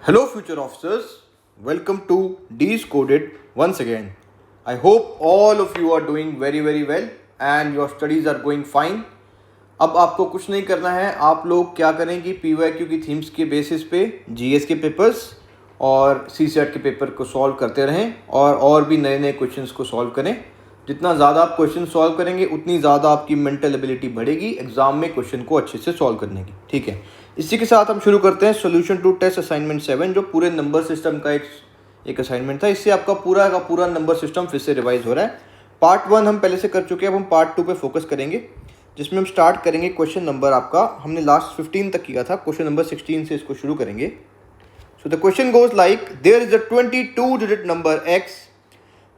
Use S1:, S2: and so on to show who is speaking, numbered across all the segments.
S1: Hello, future officers. Welcome to D's Coded once again. I hope all of you are doing very well and your studies are going fine. अब आपको कुछ नहीं करना है, आप लोग क्या करें कि PYQ की थीम्स के बेसिस पे GS के पेपर्स और CSET के पेपर को सॉल्व करते रहें और भी नए नए क्वेश्चंस को सॉल्व करें. जितना ज़्यादा आप क्वेश्चन सॉल्व करेंगे उतनी ज़्यादा आपकी मेंटल एबिलिटी बढ़ेगी एग्जाम में क्वेश्चन को अच्छे से सॉल्व करने की. ठीक है, इसी के साथ हम शुरू करते हैं सॉल्यूशन टू टेस्ट असाइनमेंट 7 जो पूरे नंबर सिस्टम का एक असाइनमेंट था. इससे आपका पूरा का पूरा नंबर सिस्टम फिर से रिवाइज हो रहा है. पार्ट 1 हम पहले से कर चुके हैं, अब हम पार्ट 2 पे फोकस करेंगे जिसमें हम स्टार्ट करेंगे क्वेश्चन नंबर आपका हमने लास्ट 15 तक किया था, क्वेश्चन नंबर 16 से इसको शुरू करेंगे. So the question goes like there is a 22 digit number x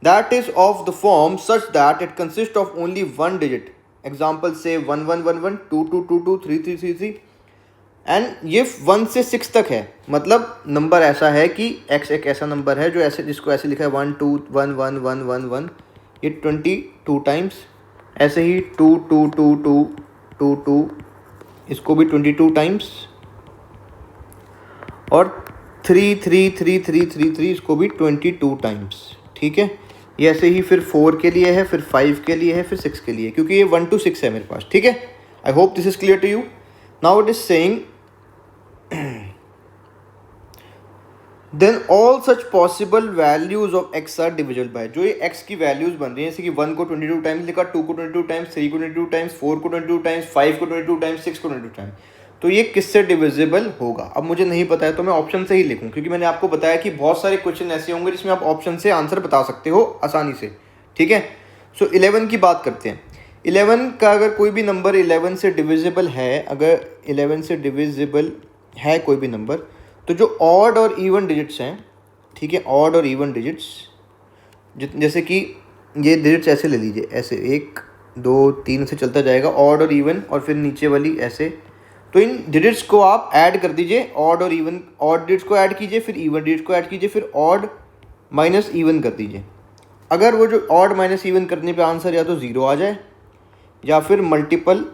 S1: that is of the form such that it consists of only one digit. Example say 1111, 2222, 3333 and ये 1 से 6 तक है. मतलब नंबर ऐसा है कि x एक ऐसा नंबर है जो ऐसे जिसको ऐसे लिखा है 1 2 1 1 1 1 1, ये 22 टाइम्स. ऐसे ही 2 2 2 2 2 2 इसको भी 22 टाइम्स और 3 3 3 3 3 3 इसको भी 22 टाइम्स. ठीक है, ये ऐसे ही फिर 4 के लिए है, फिर 5 के लिए है, फिर 6 के लिए, क्योंकि ये 1 to 6 है मेरे पास. ठीक है, I hope this is clear to you. Now it is saying then all such possible values of x are divisible by. जो ये x की वैल्यूज बन रही है जैसे कि 1 को 22 टाइम्स लिखा, 2 को 22 टाइम्स, 3 को 22 टाइम्स, 4 को 22 टाइम्स, 5 को 22 टाइम्स, 6 को 22 टाइम्स, तो ये किससे डिविजिबल होगा. अब मुझे नहीं पता है तो मैं ऑप्शन से ही लिखूं, क्योंकि मैंने आपको बताया कि बहुत सारे क्वेश्चन ऐसे होंगे जिसमें आप ऑप्शन से आंसर बता सकते हो आसानी से. ठीक है, सो 11 की बात करते हैं. 11 का अगर कोई भी नंबर 11 से डिविजिबल है, अगर 11 से डिविजिबल है कोई भी नंबर, तो जो ऑड और इवन डिजिट्स हैं, ठीक है, ऑड और इवन डिजिट्स, जैसे कि ये डिजिट्स ऐसे ले लीजिए, ऐसे 1 2 3 से चलता जाएगा, ऑड और इवन, और फिर नीचे वाली ऐसे. तो इन डिजिट्स को आप ऐड कर दीजिए, ऑड और इवन, ऑड डिजिट्स को ऐड कीजिए, फिर इवन डिजिट्स को ऐड कीजिए, फिर ऑड माइनस इवन कर दीजिए. अगर वो जो ऑड माइनस इवन करने पे आंसर या तो 0 आ जाए या फिर मल्टीपल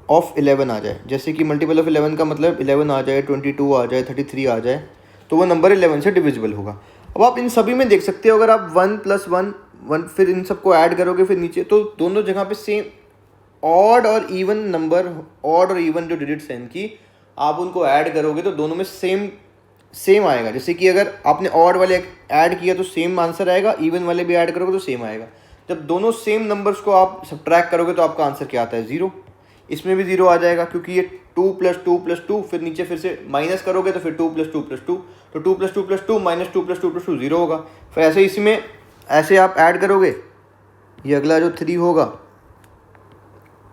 S1: ऑफ 11 आ जाए. जैसे कि मल्टीपल ऑफ 11 का मतलब 11 आ जाए, 22 आ जाए, 33 आ जाए, तो वो नंबर 11 से डिविजिबल होगा. अब आप इन सभी में देख सकते हो, अगर आप 1 + 1 1 फिर इन सबको ऐड करोगे फिर नीचे, तो दोनों जगह पे सेम ऑड और इवन नंबर, ऑड और इवन जो डिजिट्स हैं इनकी, आप उनको ऐड करोगे तो दोनों में सेम आएगा. जैसे कि अगर आपने ऑड वाले ऐड किया तो सेम आंसर आएगा, इवन वाले भी ऐड करोगे तो सेम आएगा. जब दोनों सेम नंबर्स को आप सब्ट्रैक्ट करोगे तो आपका आंसर क्या आता है, 0. इसमें भी 0 आ जाएगा क्योंकि ये 2 + 2 + 2, फिर नीचे फिर से माइनस करोगे तो फिर 2 + 2 + 2, तो 2 + 2 + 2 माइनस 2 + 2 + 2 0 होगा. फिर ऐसे इसमें ऐसे आप ऐड करोगे, ये अगला जो 3 होगा,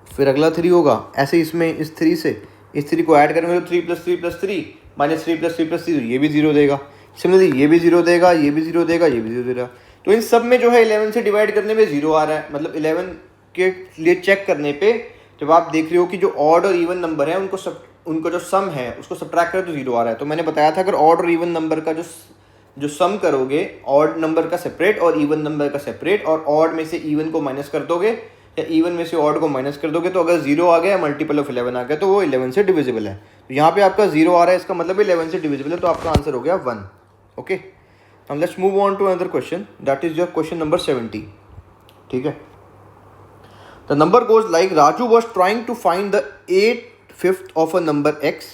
S1: फिर अगला 3 होगा, ऐसे इसमें इस 3 से इस 3 को ऐड करेंगे तो 3 + 3 + 3 माइनस 3 + 3 + 3, ये भी 0 देगा. सिमिलरली ये भी 0 देगा, ये भी 0 देगा, ये भी 0 देगा. तो इन सब में जो है 11 से डिवाइड करने में 0 आ रहा है. मतलब 11 के लिए चेक करने पे जब आप देख रहे हो कि जो ऑड और इवन नंबर है उनको जो सम है उसको सब्ट्रैक्ट करें तो 0 आ रहा है. तो मैंने बताया था अगर ऑड और इवन नंबर का जो सम करोगे, ऑड नंबर का सेपरेट और इवन नंबर का सेपरेट, और ऑड में से इवन को माइनस कर दोगे या इवन में से ऑड को माइनस कर दोगे, तो अगर 0 आ गया, मल्टीपल ऑफ 11 आ गया, तो वो 11 से डिविजिबल है. तो यहाँ पे आपका 0 आ रहा है, इसका मतलब 11 से डिविजिबल है, तो आपका आंसर हो गया 1. Okay, now let's move on to another question, that is your question number 70. ठीक है, the number goes like Raju was trying to find the 8/5 of a number x,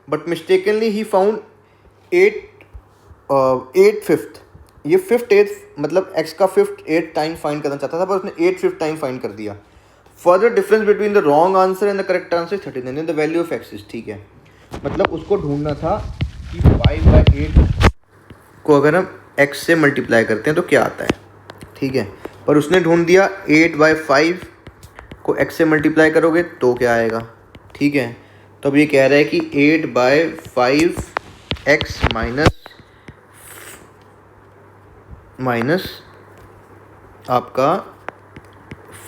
S1: but mistakenly he found 8/5. ये 5/8 मतलब x का 5/8 time find करना चाहता था, पर उसने 8/5 टाइम फाइंड कर दिया. Further difference between the wrong answer and the correct answer 39 and the value of x is. ठीक है, मतलब उसको ढूंढना था कि 5/8 को अगर हम x से मल्टीप्लाई करते हैं तो क्या आता है. ठीक है, पर उसने ढूंढ दिया 8/5 को x से मल्टीप्लाई करोगे तो क्या आएगा. ठीक है, तो अब ये कह रहा है कि 8/5 x माइनस आपका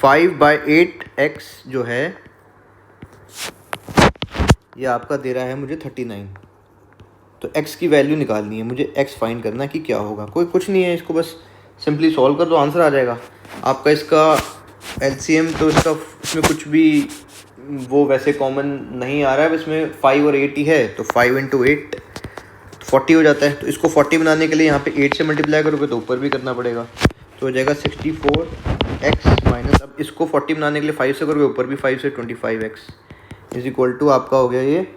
S1: 5/8 x जो है ये आपका दे रहा है मुझे 39. तो x की वैल्यू निकालनी है मुझे, x फाइंड करना है कि क्या होगा. कुछ नहीं है, इसको बस सिंपली सॉल्व कर दो, आंसर आ जाएगा आपका. इसका LCM तो इसमें कुछ भी वो वैसे कॉमन नहीं आ रहा है, इसमें 5 और 8 ही है, तो 5 × 8 40 हो जाता है। तो इसको 40 बनाने के लिए यहाँ पे 8 से मल्टीप्लाई करोगे तो ऊपर भी करना पड़ेगा, तो हो जाएगा 64x माइनस, अब इसको 40 बनाने के लिए 5 से करोगे ऊपर भी 5 से 25x इज इक्वल टू आपका हो गया ये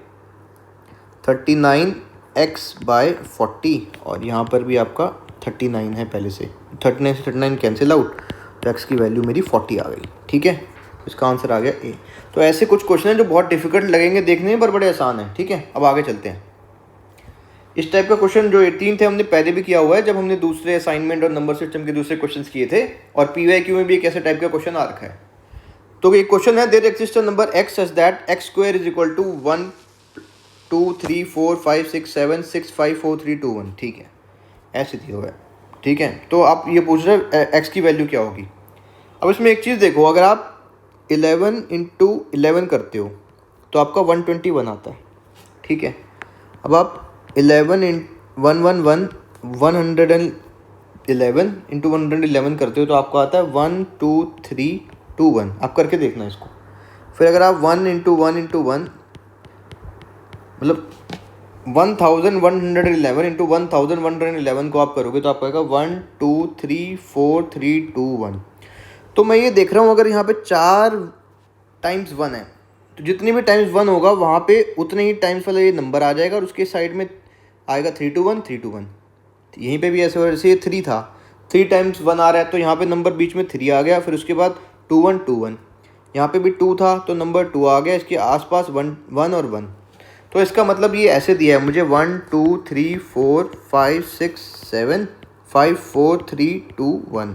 S1: 39x/40, और यहाँ पर भी आपका 39 है पहले से, 39 से 39 कैंसिल आउट, तो x की वैल्यू मेरी 40 आ गई। ठीक है, इसका आंसर आ गया ए। तो ऐसे कुछ क्वेश्चन हैं जो बहुत डिफिकल्ट लगेंगे देखने में पर बड़े आसान हैं। ठीक है, अब आगे चलते हैं। इस टाइप का क्वेश्चन जो 18 थे हमने पहले भी किया हुआ है जब हमने दूसरे असाइनमेंट और नंबर सिस्टम के दूसरे क्वेश्चन किए थे, और PYQ में भी एक ऐसे टाइप का क्वेश्चन आ रखा है। तो ये क्वेश्चन है, there exist a number x such that x square is equal to 1 2 3 4 5 6 7 6 5 4 3 2 1। ठीक है, ऐसे दिया हुआ है। ठीक है, तो आप ये पूछ रहे हैं x की वैल्यू क्या होगी। अब इसमें एक चीज़ देखो, अगर आप 11 इंटू 11 करते हो तो आपका 121 आता है। ठीक है, अब आप 11 इन 111 111 इंटू 111 करते हो तो आपको आता है 1 2 3 2 1। आप करके देखना इसको। फिर अगर आप 1 इंटू 1 इंटू 1 मतलब 1111 इंटू 1111 को आप करोगे तो आपको आएगा 1 2 3 4 3 2 1। तो मैं ये देख रहा हूँ अगर यहाँ पे 4 टाइम्स 1 है तो जितनी भी टाइम्स 1 होगा वहाँ पे उतने ही टाइम्स वाला ये नंबर आ जाएगा, और उसके साइड में आएगा 321 321। यहीं पे भी ऐसे वैसे ये 3 था, 3 टाइम्स 1 आ रहा है तो यहाँ पे नंबर बीच में 3 आ गया, फिर उसके बाद 2121, यहाँ पे भी 2 था तो नंबर 2 आ गया, इसके आसपास 1 और 1। तो इसका मतलब ये ऐसे दिया है मुझे 1 2 3 4 5 6 7 5 4 3 2 1।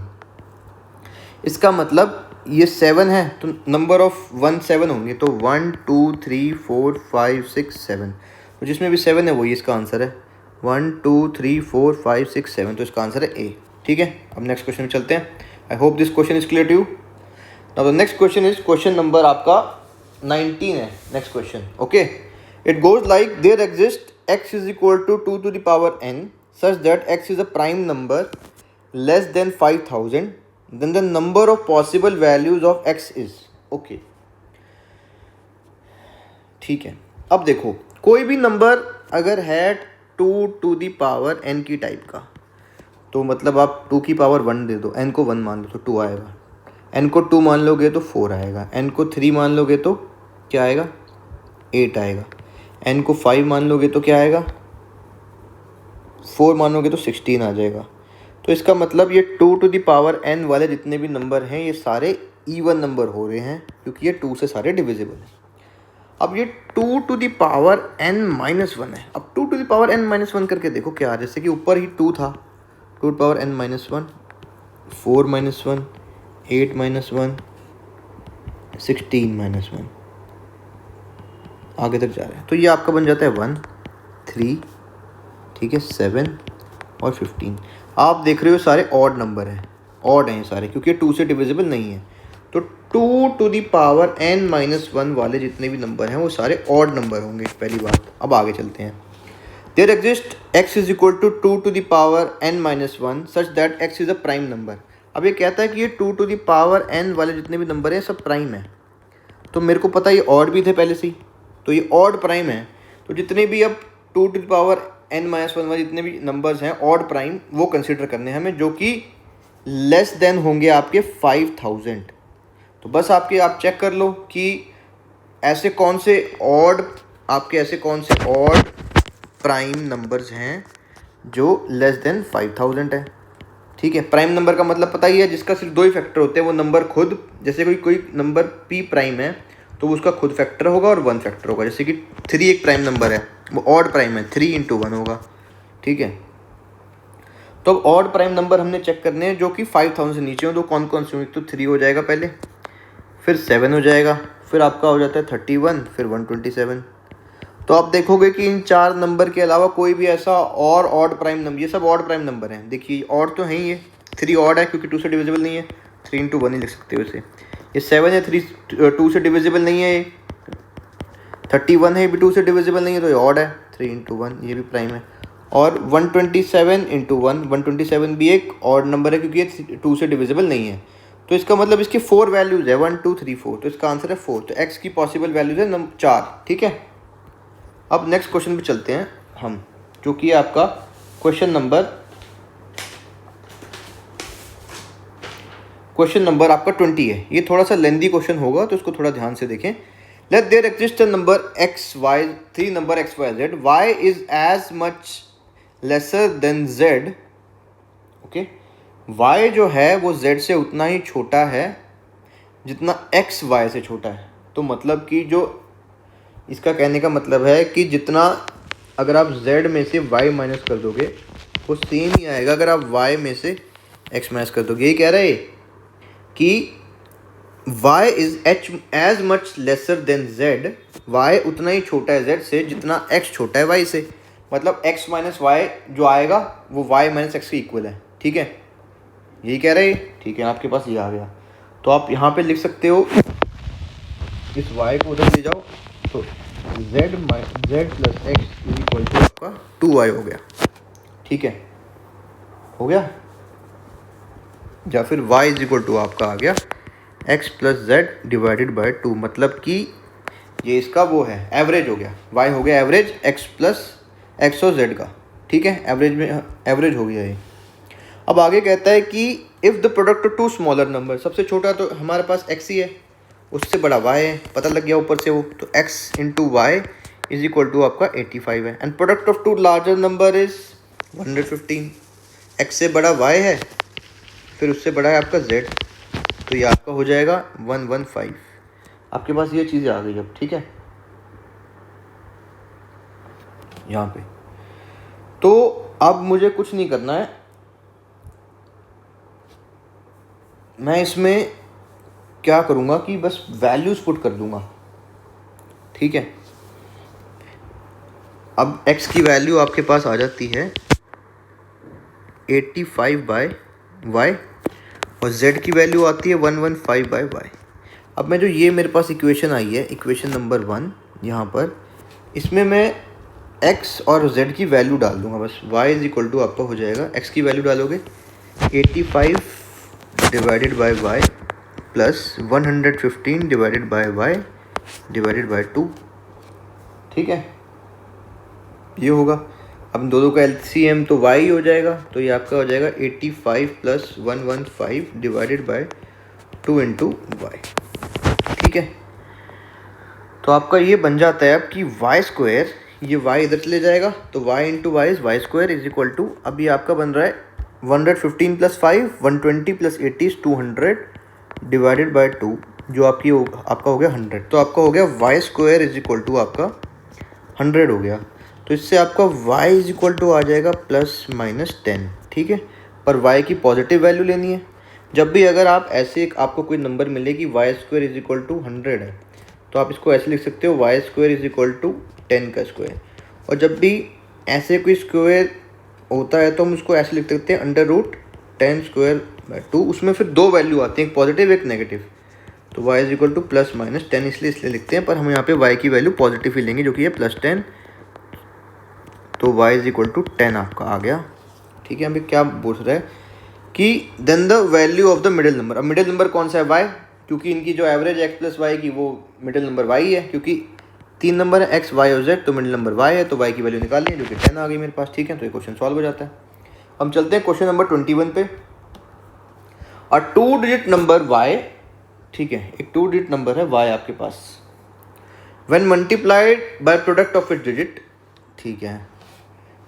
S1: इसका मतलब ये 7 है तो नंबर ऑफ 1 7 होंगे, तो 1 2 3 4 5 6 7, तो जिसमें भी 7 है वही इसका आंसर है। 1 2 3 4 5 6 7, तो इसका आंसर है ए। ठीक है, अब नेक्स्ट क्वेश्चन में चलते हैं। I hope this question is clear to you. Now the next question is question number आपका 19 है। Next question, okay, it goes like there exist x is equal to 2 to the power n such that x is a prime number less than 5000, then the number of possible values of x is, okay। ठीक है, अब देखो कोई भी number अगर है 2 to the power n की type का, तो मतलब आप 2 की पावर 1 दे दो, n को 1 मान लो तो 2 आएगा, n को 2 मान लोगे तो 4 आएगा, n को 3 मान लोगे तो क्या आएगा 8 आएगा, n को 5 मान लोगे तो क्या आएगा 4 मानोगे तो 16 आ जाएगा। तो इसका मतलब ये 2 to the power n वाले जितने भी नंबर हैं ये सारे इवन नंबर हो रहे हैं क्योंकि ये 2 से सारे डिविजिबल हैं। अब ये 2 to the power n minus 1 है। अब 2 to the power n minus 1 करके देखो क्या, जैसे कि ऊपर ही 2 था, 2 to the power n minus 1, 4 minus 1, 8 minus 1, 16 minus 1, आगे तक जा रहा है। तो ये आपका बन जाता है 1 3, ठीक है, 7 और 15। आप देख रहे हो सारे ऑड नंबर हैं, ऑड हैं सारे क्योंकि 2 से डिविजिबल नहीं है। तो 2 to the power n minus 1 वाले जितने भी नंबर हैं वो सारे ऑड नंबर होंगे, पहली बात। अब आगे चलते हैं। There exist x is equal to 2 to the power n minus 1 such that x is a prime number. अब ये कहता है कि ये 2 to the power n वाले जितने भी नंबर हैं सब प्राइम है। तो मेरे को पता ये ऑड भी थे पहले से ही, तो ये ऑड प्राइम है। तो जितने भी अब 2 to the power n minus 1 वाले जितने भी नंबर्स हैं ऑड प्राइम वो कंसिडर करने हैं हमें, जो कि लेस देन होंगे आपके 5000। तो बस आप चेक कर लो कि ऐसे कौन से ऑड प्राइम नंबर्स हैं जो लेस देन 5000 है। ठीक है, प्राइम नंबर का मतलब पता ही है, जिसका सिर्फ 2 ही फैक्टर होते हैं वो नंबर खुद, जैसे कोई नंबर p प्राइम है तो उसका खुद फैक्टर होगा और 1 फैक्टर होगा। जैसे कि 3 एक प्राइम नंबर है, वो ऑड प्राइम है, 3 × 1 होगा। ठीक है, तो अब ऑड प्राइम नंबर हमने चेक करने हैं जो कि 5000 से नीचे हो। तो कौन कौन से होंगे, तो 3 हो जाएगा पहले, फिर 7 हो जाएगा, फिर आपका हो जाता है 31, फिर 127। तो आप देखोगे कि इन 4 नंबर के अलावा कोई भी ऐसा और ऑड प्राइम नंबर, ये सब ऑड प्राइम नंबर हैं। देखिए ऑड तो है ही, ये 3 ऑड है क्योंकि 2 से डिविजिबल नहीं है, 3 × 1 ही लिख सकते हो इसे। ये 7 है, 2 से डिविजिबल नहीं है। ये 31 है, ये भी 2 से डिविजिबल नहीं है, तो ये ऑड है, 3 × 1 ये भी प्राइम है। और 127 × 1, 127 भी एक ऑड नंबर है क्योंकि ये 2 से डिविजिबल नहीं है। तो इसका मतलब इसकी 4 वैल्यूज़ है, 1 2 3 4, तो इसका आंसर है 4। तो x की पॉसिबल वैल्यूज़ है 4। ठीक है, अब नेक्स्ट क्वेश्चन पे चलते हैं हम। जो कि आपका क्वेश्चन नंबर आपका 20 है। ये थोड़ा सा लेंदी क्वेश्चन होगा तो इसको थोड़ा ध्यान से देखें। Let there exist a number x y, 3 number x y z, y is as much lesser than z. Okay, y जो है वो जेड से उतना ही छोटा है जितना एक्स वाई से छोटा है। तो मतलब कि जो इसका कहने का मतलब है कि जितना अगर आप z में से y माइनस कर दोगे वो सेम ही आएगा अगर आप y में से x माइनस कर दोगे। यही कह रहे हैं कि y is as much lesser than z, y उतना ही छोटा है z से जितना x छोटा है y से। मतलब x माइनस वाई जो आएगा वो y माइनस एक्स के इक्वल है। ठीक है, यही कह रहे हैं। ठीक है, आपके पास ये आ गया तो आप यहाँ पे लिख सकते हो, इस y को उधर ले जाओ तो z plus x is equal to आपका 2y हो गया। ठीक है, हो गया। या फिर y इज इक्वल टू आपका आ गया x plus Z divided by 2। मतलब कि ये इसका वो है एवरेज हो गया, y हो गया एवरेज x प्लस एक्स और z का। ठीक है, एवरेज में एवरेज हो गया ये। अब आगे कहता है कि if the product two smaller number, सबसे छोटा तो हमारे पास x ही है, उससे बड़ा y है, पता लग गया ऊपर से वो, तो x into y is equal to आपका 85 है। And product of two larger number is 115। x से बड़ा y है, फिर उससे बड़ा है आपका z, तो ये आपका हो जाएगा 115। आपके पास ये चीज़ें आ गई अब। ठीक है, यहाँ पे तो अब मुझे कुछ नहीं करना है, मैं इसमें क्या करूँगा कि बस वैल्यूज़ पुट कर दूँगा। ठीक है, अब x की वैल्यू आपके पास आ जाती है 85 बाय y और z की वैल्यू आती है 115 बाय y। अब मैं जो ये मेरे पास इक्वेशन आई है, इक्वेशन नंबर 1, यहाँ पर इसमें मैं x और z की वैल्यू डाल दूँगा बस। y इज इक्वल टू आपका हो जाएगा, x की वैल्यू डालोगे 85 divided by y plus 115 divided bye y divided by 2। ठीक है, ये होगा। अब दोनों का LCM तो y हो जाएगा, तो ये आपका हो जाएगा 85 plus 115 divided by 2 into y. ठीक है, तो आपका ये बन जाता है अब कि y स्क्वायर, ये y इधर चले जाएगा तो y into y is y square is equal to, अब ये आपका बन रहा है 115 plus 5 120 plus 80 is 200 divided by 2, जो आपकी आपका हो गया 100। तो आपका हो गया y square is equal to आपका 100 हो गया। तो इससे आपका y इज इक्वल टू आ जाएगा प्लस माइनस 10। ठीक है, पर y की पॉजिटिव वैल्यू लेनी है। जब भी अगर आप ऐसे आपको कोई नंबर मिले कि y square is equal to 100 है, तो आप इसको ऐसे लिख सकते हो y square is equal to 10 का स्क्वायर। और जब भी ऐसे कोई स्क्वायर होता है तो हम उसको ऐसे लिख सकते हैं अंडर रूट 10 स्क्वायर बाय 2। उसमें फिर दो वैल्यू आती हैं, एक पॉजिटिव एक नेगेटिव, तो y is equal two plus minus 10 इसलिए लिखते हैं, पर हम यहाँ पे y की वैल्यू पॉजिटिव ही लेंगे जो कि है प्लस 10। तो y इज इक्वल टू 10 आपका आ गया। ठीक है, अभी क्या पूछ रहा है कि then the value of the middle number. अब मिडिल नंबर कौन सा है? y, क्योंकि इनकी जो एवरेज x प्लस वाई की वो मिडिल नंबर y है, क्योंकि 3 नंबर है x, y और z, तो मिडिल नंबर y है, तो y की वैल्यू निकालनी है जो कि 10 आ गई मेरे पास। ठीक है, तो ये क्वेश्चन सॉल्व हो जाता है। हम चलते हैं क्वेश्चन नंबर 21 पे। और 2 डिजिट नंबर y, ठीक है, एक 2 डिजिट नंबर है y आपके पास, when multiplied by product of its digit. ठीक है,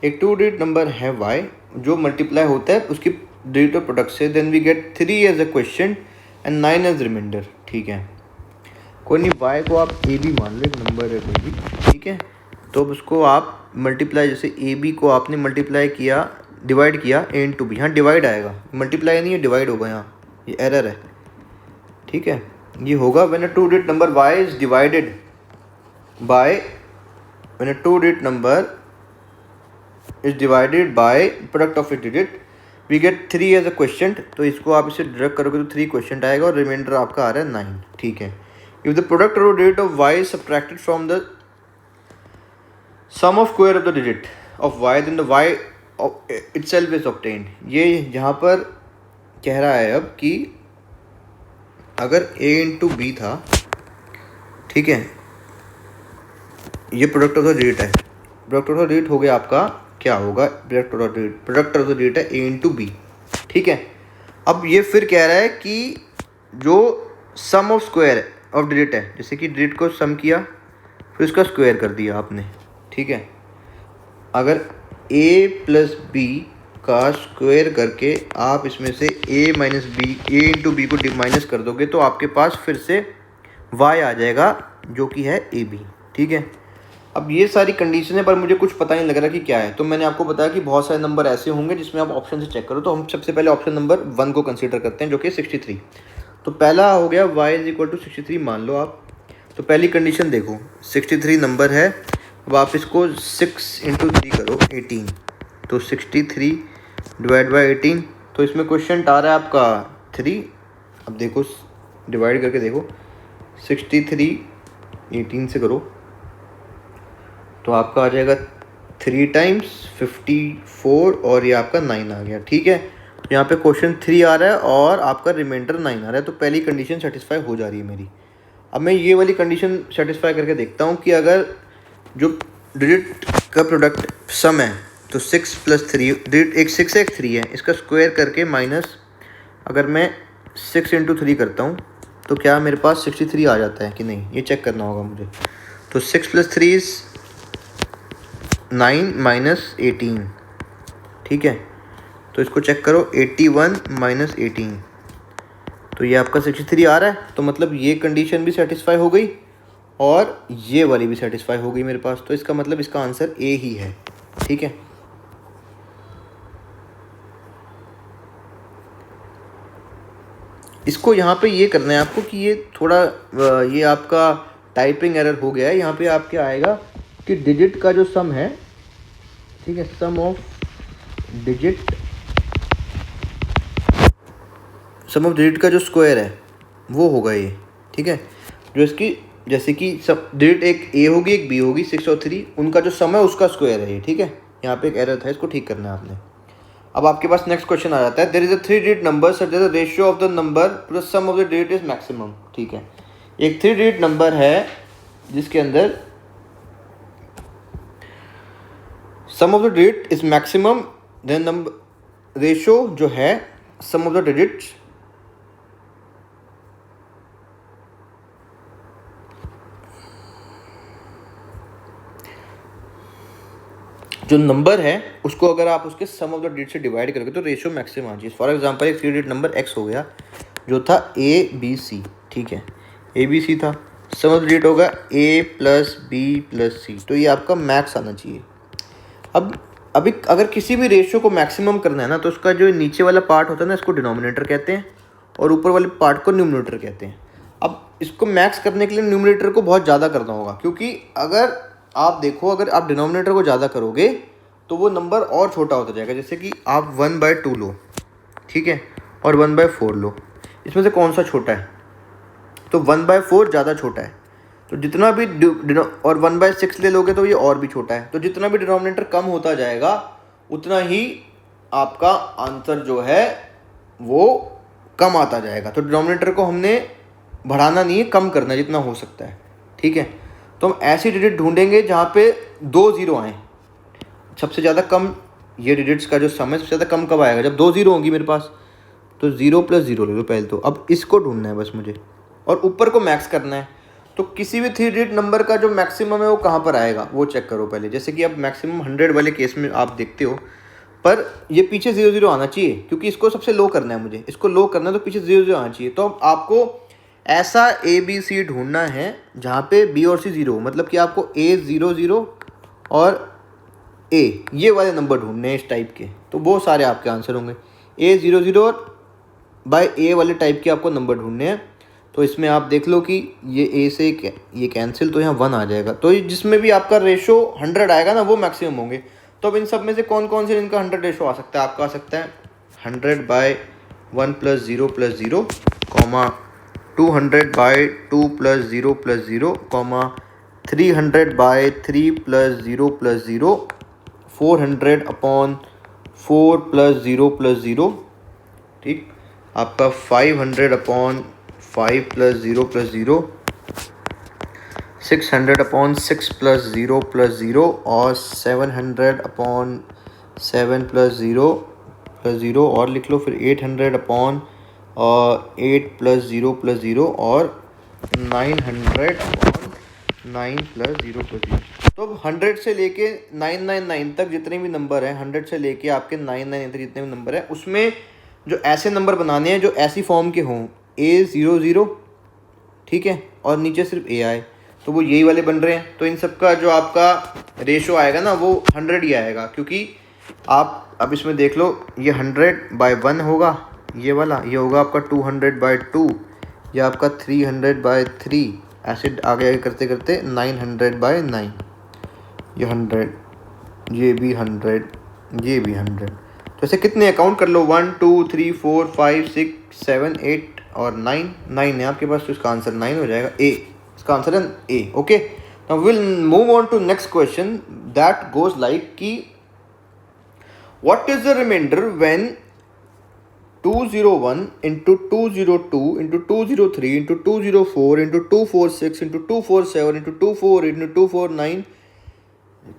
S1: एक 2 डिजिट नंबर है y जो मल्टीप्लाई होता है उसकी डिजिट और प्रोडक्ट से, then we get 3 as a question and 9 as remainder. ठीक है, कोई नहीं, y को आप ए बी मान लो, एक नंबर है कोई भी। ठीक है, तो अब उसको आप मल्टीप्लाई, जैसे ए बी को आपने मल्टीप्लाई किया, डिवाइड किया ए इंटू बी, यहाँ डिवाइड आएगा, मल्टीप्लाई नहीं है, डिवाइड होगा, यहाँ ये एरर है। ठीक है, ये होगा when a 2 digit number y is divided by, when a 2 digit number is divided by product of it digit, we get 3 as a question. तो इसको आप इसे डिडक्ट करोगे तो 3 क्वेश्चन आएगा और रिमाइंडर आपका आ रहा है 9। ठीक है, इफ द प्रोडक्ट और digit of y is subtracted from the sum of square of the digit of y, then the y of itself is obtained। ये यहाँ पर कह रहा है अब कि अगर a इंटू बी था, ठीक है, ये प्रोडक्ट ऑफ द डिजिट है, प्रोडक्ट ऑफ द डिजिट हो गया आपका क्या होगा, product of the digit, product of the digit है ए इंटू बी, ठीक है। अब ये फिर कह रहा है कि जो सम ऑफ स्क्वायर ऑफ डिजिट है, जैसे कि डिजिट को सम किया फिर उसका स्क्वायर कर दिया आपने, ठीक है। अगर a प्लस बी का स्क्वायर करके आप इसमें से a minus b, a into b को माइनस कर दोगे तो आपके पास फिर से y आ जाएगा जो कि है ए बी, ठीक है। अब ये सारी कंडीशन है पर मुझे कुछ पता नहीं लग रहा कि क्या है, तो मैंने आपको बताया कि बहुत सारे नंबर ऐसे होंगे जिसमें आप ऑप्शन से चेक करो। तो हम सबसे पहले ऑप्शन नंबर 1 को कंसीडर करते हैं जो कि 63। तो पहला हो गया y इज इक्वल टू 63 मान लो आप। तो पहली कंडीशन देखो 63 नंबर है, अब आप इसको 6 इंटू 3 करो 18, तो 63 डिवाइड बाई 18, तो इसमें क्वेश्चन आ रहा है आपका 3। अब देखो डिवाइड करके देखो 63 18 से करो तो आपका आ जाएगा 3 टाइम्स 54 और ये आपका 9 आ गया, ठीक है। तो यहाँ पे क्वेश्चन 3 आ रहा है और आपका रिमाइंडर 9 आ रहा है, तो पहली कंडीशन सेटिस्फाई हो जा रही है मेरी। अब मैं ये वाली कंडीशन सेटिस्फाई करके देखता हूँ कि अगर जो डिजिट का प्रोडक्ट सम है तो 6 प्लस 3, डिजिट एक 6 है एक 3 है, इसका स्क्वायर करके माइनस अगर मैं 6 इंटू 3 करता हूँ तो क्या मेरे पास 63 आ जाता है कि नहीं, ये चेक करना होगा मुझे। तो 6 प्लस 3 इज़ 9 माइनस 18, ठीक है। तो इसको चेक करो 81 माइनस 18, तो ये आपका 63 आ रहा है, तो मतलब ये कंडीशन भी सेटिस्फाई हो गई और ये वाली भी सेटिस्फाई हो गई मेरे पास। तो इसका मतलब इसका आंसर ए ही है, ठीक है। इसको यहाँ पे ये करना है आपको कि ये थोड़ा ये आपका टाइपिंग एरर हो गया है। यहाँ पे आप क्या आएगा कि डिजिट का जो सम है, ठीक है, सम ऑफ डिजिट का जो स्क्वायर है वो होगा ये, ठीक है। जो इसकी जैसे कि सब डिजिट एक ए होगी एक बी होगी, 6 और 3 उनका जो सम है उसका स्क्वायर है ये, ठीक है। यहाँ पे एक एरर था, इसको ठीक करना है आपने। अब आपके पास नेक्स्ट क्वेश्चन आ जाता है, there is a 3 digit number such that the ratio of the number to the sum of the digit is maximum, ठीक है। एक 3 डिजिट नंबर है जिसके अंदर sum of the digit is maximum, then number ratio जो है sum of the digits जो number है उसको अगर आप उसके सम ऑफ द डिजिट से डिवाइड करोगे तो रेशियो मैक्सिमम आ जाए। फॉर एग्जांपल एक 3 डिजिट नंबर x हो गया जो था ए बी सी, ठीक है, ए बी सी था, सम ऑफ द डिजिट होगा a प्लस बी प्लस सी, तो ये आपका मैक्स आना चाहिए। अब अभी अगर किसी भी रेशियो को मैक्सिमम करना है ना तो उसका जो नीचे वाला पार्ट होता है ना इसको डिनोमिनेटर कहते हैं और ऊपर वाले पार्ट को न्यूमरेटर कहते हैं। अब इसको मैक्स करने के लिए न्यूमरेटर को बहुत ज़्यादा करना होगा, क्योंकि अगर आप देखो अगर आप डिनोमिनेटर को ज़्यादा करोगे तो वो नंबर और छोटा होता जाएगा। जैसे कि आप 1/2 लो, ठीक है, और 1/4 लो, इसमें से कौन सा छोटा है? तो 1/4 ज़्यादा छोटा है, तो जितना भी और 1/6 ले लोगे तो ये और भी छोटा है। तो जितना भी डिनोमिनेटर कम होता जाएगा उतना ही आपका आंसर जो है वो कम आता जाएगा। तो डिनोमिनेटर को हमने बढ़ाना नहीं है, कम करना है जितना हो सकता है, ठीक है। तो हम ऐसी डिजिट ढूंढेंगे जहाँ पे 2 0 आए। सबसे ज़्यादा कम ये डिजिट्स का जो सम है सबसे ज़्यादा कम कब आएगा? जब 2 0 होंगी मेरे पास। तो 0 + 0 ले लो पहले तो। अब इसको ढूंढना है बस मुझे और ऊपर को मैक्स करना है। तो किसी भी 3 डिजिट नंबर का जो मैक्सिमम है वो कहाँ पर आएगा वो चेक करो पहले। जैसे कि अब मैक्सिमम 100 वाले केस में आप देखते हो, पर ये पीछे 0 0 आना चाहिए क्योंकि इसको सबसे लो करना है मुझे। इसको लो करना है तो पीछे 0 0 आना चाहिए। तो आपको ऐसा ए बी सी ढूंढना है जहाँ पे बी और सी 0, मतलब कि आपको ए 0 0 और ए ये वाले नंबर ढूंढने हैं इस टाइप के। तो वो सारे आपके आंसर होंगे। ए 0 0 और बाय ए वाले टाइप के आपको नंबर ढूंढने हैं। तो इसमें आप देख लो कि ये ए से ये कैंसिल, तो यहाँ 1 आ जाएगा। तो जिसमें भी आपका रेशो 100 आएगा ना वो मैक्सिमम होंगे। तो अब इन सब में से कौन कौन से इनका 100 रेशो आ सकता है? आपका आ सकता है 100/1 + 0 + 0, 200/2 + 0 + 0, 300/3 + 0 + 0, 400/4 + 0 + 0, ठीक। आपका 500/5 + 0 + 0, 600/6 + 0 + 0 और 700/6 7 प्लस ज़ीरो और लिख लो, फिर 800 अपॉन और 8 प्लस ज़ीरो और 900 अपॉन 9 प्लस ज़ीरो। तो अब 100 से लेके 999 तक जितने भी नंबर हैं, 100 से लेके आपके 999 तक जितने भी नंबर हैं, उसमें जो ऐसे नंबर बनाने हैं जो ऐसी फॉर्म के हों, A00, ठीक है, और नीचे सिर्फ A आए, तो वो यही वाले बन रहे हैं। तो इन सब का जो आपका रेशो आएगा ना वो 100 ही आएगा, क्योंकि आप अब इसमें देख लो, ये 100/1 होगा, ये वाला, ये होगा आपका 200/2, ये आपका 300/3, ऐसे आगे आगे करते करते 900/9, ये 100, ये भी 100, ये भी 100। तो ऐसे कितने अकाउंट कर लो, 1 2 3 4 5 6 7 8 और 9 है आपके पास, तो इसका आंसर 9 हो जाएगा, ए। इसका आंसर है A. Okay, now will move on to next question that goes like कि what is the remainder when 201 into 202 into 203 into 204 into 246 into 247 into 248 into 249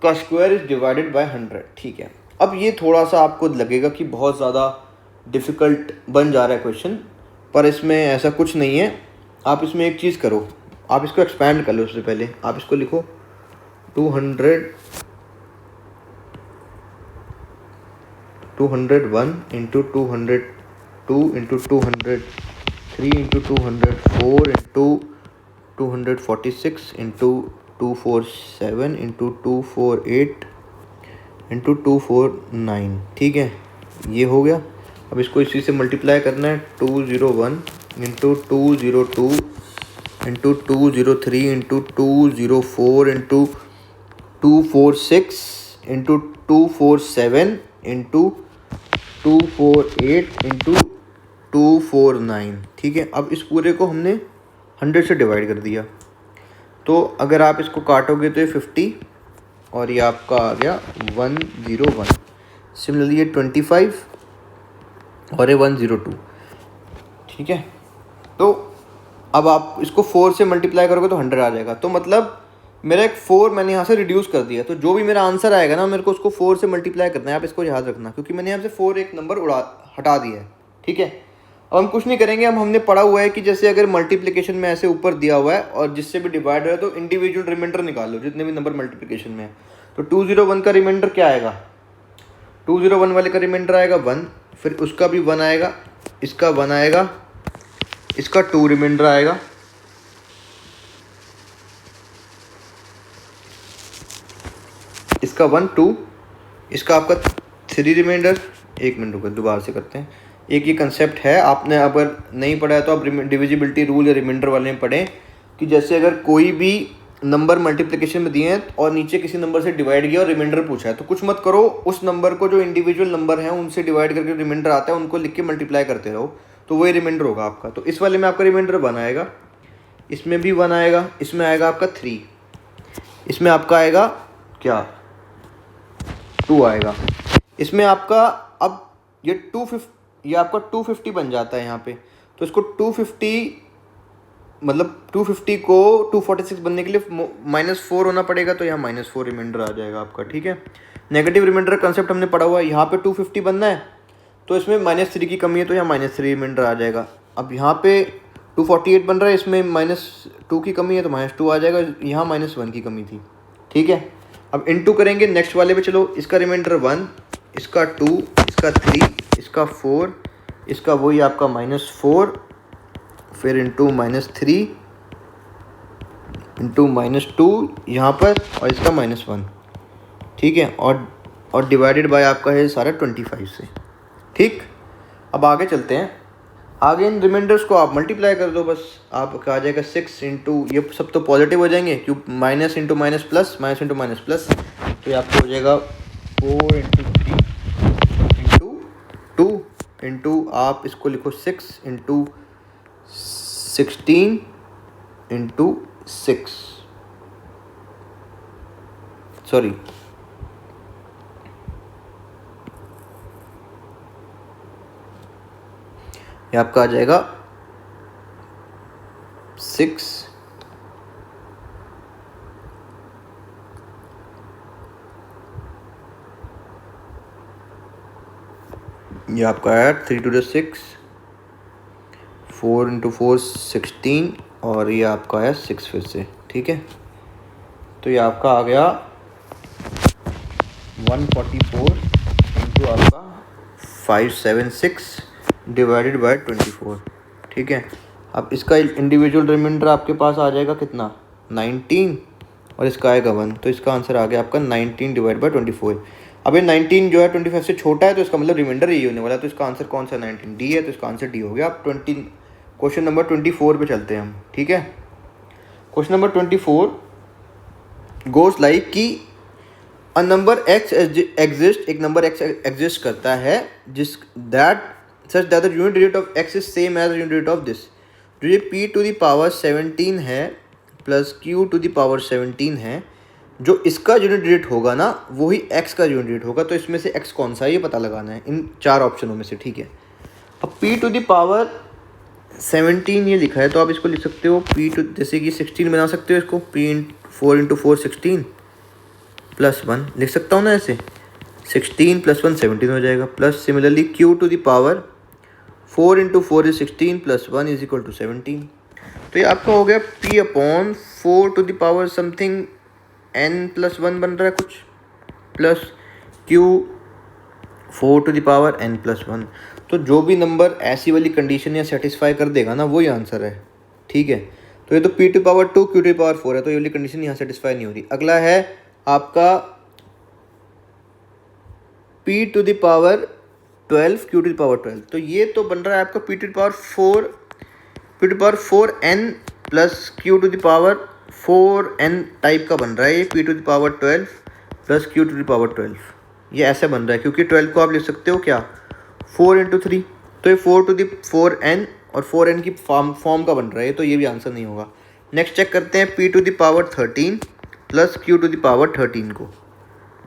S1: का स्क्वायर इज डिवाइडेड बाय 100। ठीक है, अब ये थोड़ा सा आपको लगेगा कि बहुत ज़्यादा डिफ़िकल्ट बन जा रहा है क्वेश्चन, पर इसमें ऐसा कुछ नहीं है। आप इसमें एक चीज़ करो, आप इसको एक्सपैंड कर लो। उससे पहले आप इसको लिखो 201 into 202 into 203 into 204 into 246 into 247 into 248 into 249। ठीक है, ये हो गया। अब इसको इसी से मल्टीप्लाई करना है, 201 into 202 into 203 into 204 into 246 into 247 into 248 into 249। ठीक है, अब इस पूरे को हमने 100 से डिवाइड कर दिया, तो अगर आप इसको काटोगे तो ये 50 और ये आपका आ गया 101। सिमिलरली ये 25 और ये 102। ठीक है, तो अब आप इसको 4 से मल्टीप्लाई करोगे तो 100 आ जाएगा। तो मतलब मेरा एक 4 मैंने यहाँ से रिड्यूस कर दिया, तो जो भी मेरा आंसर आएगा ना, मेरे को उसको 4 से मल्टीप्लाई करना है। आप इसको याद रखना, क्योंकि मैंने यहाँ से 4 एक नंबर हटा दिया है। ठीक है, अब हम कुछ नहीं करेंगे। हमने पढ़ा हुआ है कि जैसे अगर मल्टीप्लिकेशन में ऐसे ऊपर दिया हुआ है और जिससे भी डिवाइड हो है तो इंडिविजुअल रिमाइंडर निकालो जितने भी नंबर मल्टीप्लिकेशन में है। तो 201 का रिमाइंडर क्या आएगा, 201 वाले का रिमाइंडर आएगा 1, फिर उसका भी 1 आएगा, इसका 1 आएगा, इसका 2 रिमाइंडर आएगा, इसका 1 2, इसका आपका 3 रिमाइंडर। एक मिनट रुको, दोबारा से करते हैं। एक ये कंसेप्ट है, आपने अगर नहीं पढ़ा है तो आप डिविजिबिलिटी रूल या रिमाइंडर वाले में पढ़ें कि जैसे अगर कोई भी नंबर मल्टीप्लिकेशन में दिए हैं और नीचे किसी नंबर से डिवाइड किया और रिमाइंडर पूछा है, तो कुछ मत करो, उस नंबर को जो इंडिविजुअल नंबर हैं उनसे डिवाइड करके रिमाइंडर आता है उनको लिख के मल्टीप्लाई करते रहो, तो वही रिमाइंडर होगा आपका। तो इस वाले में आपका रिमाइंडर 1 आएगा, इसमें भी 1 आएगा, इसमें आएगा आपका 3, इसमें आपका आएगा क्या 2 आएगा, इसमें आपका अब ये 250, ये आपका 250 बन जाता है यहाँ पे। तो इसको 250 मतलब 250 को 246 बनने के लिए -4 होना पड़ेगा, तो यहाँ -4 रिमाइंडर आ जाएगा आपका। ठीक है, नेगेटिव रिमाइंडर कंसेप्ट हमने पढ़ा हुआ है। यहाँ पे 250 बनना है तो इसमें -3 की कमी है, तो यहाँ -3 रिमाइंडर आ जाएगा। अब यहाँ पे 248 बन रहा है, इसमें -2 की कमी है तो -2 आ जाएगा, यहाँ -1 की कमी थी। ठीक है, अब इनटू करेंगे नेक्स्ट वाले पे। चलो, इसका रिमाइंडर 1, इसका 2, इसका 3, इसका 4, इसका वही आपका -4, फिर इंटू -3 इंटू -2 यहाँ पर, और इसका -1। ठीक है, और डिवाइडेड बाय आपका है सारा 25 से। ठीक, अब आगे चलते हैं। आगे इन रिमाइंडर्स को आप मल्टीप्लाई कर दो, बस आपका आ जाएगा 6 इंटू, ये सब तो पॉजिटिव हो जाएंगे क्यों, minus into minus plus, minus into minus plus, तो ये आपको हो जाएगा 4 इंटू 3 इंटू 2 इंटू, आप इसको लिखो 6 इंटू 16 इंटू 6, सॉरी ये आपका आ जाएगा 6 6 ये आपका आया 3 टू द 6, 4 इंटू 4 16, और ये आपका आया 6 फिर से, ठीक है। तो ये आपका आ गया 144 इंटू आपका 576 डिवाइडेड बाय 24, ठीक है। अब इसका इंडिविजुअल रिमाइंडर आपके पास आ जाएगा कितना, 19, और इसका आएगा 1, तो इसका आंसर आ गया आपका 19 डिवाइड बाय 24। अब ये 19 जो है 25 से छोटा है, तो इसका मतलब रिमाइंडर यही होने वाला है, तो इसका आंसर कौन सा 19 डी है, तो इसका आंसर डी हो गया। अब क्वेश्चन नंबर 24 पे चलते हैं हम, ठीक है। क्वेश्चन नंबर 24 गोज लाइक कि अ नंबर x एग्जिस्ट, एक नंबर x एग्जिस्ट करता है जिस that such that the unit digit of x is same as unit digit of this. जो ये p टू द पावर 17 है plus q to the power 17 है, जो इसका यूनिट डिजिट होगा ना वही x का यूनिट डिजिट होगा। तो इसमें से x कौन सा है ये पता लगाना है इन 4 ऑप्शनों में से, ठीक है। अब p टू द पावर 17 ये लिखा है, तो आप इसको लिख सकते हो p टू, जैसे कि 16 बना सकते हो इसको, p 4 इंटू 4 16 प्लस 1 लिख सकता हूँ ना ऐसे, 16 प्लस 1 17 हो जाएगा। Plus similarly q to the power 4 into 4 is 16 plus 1 is equal to 17। तो ये आपका हो गया p upon 4 to the power something n plus 1 बन रहा है कुछ, प्लस q 4 to the power n plus 1। तो जो भी नंबर ऐसी वाली कंडीशन या सेटिस्फाई कर देगा ना वही आंसर है, ठीक है। तो ये तो p to power 2 q to power 4 है, तो ये वाली कंडीशन यहाँ सेटिस्फाई नहीं हो रही। अगला है आपका p to the power 12 q to the power 12, तो ये तो बन रहा है आपका p to the power 4n plus q to the power 4n type का बन रहा है ये p to the power 12 plus q to the power 12, ये ऐसे बन रहा है क्योंकि 12 को आप लिख सकते हो क्या 4 इंटू 3, तो ये 4 टू द 4n और 4n की फॉर्म का बन रहा है, तो ये भी आंसर नहीं होगा। नेक्स्ट चेक करते हैं p to the power 13 plus q to the power 13 को,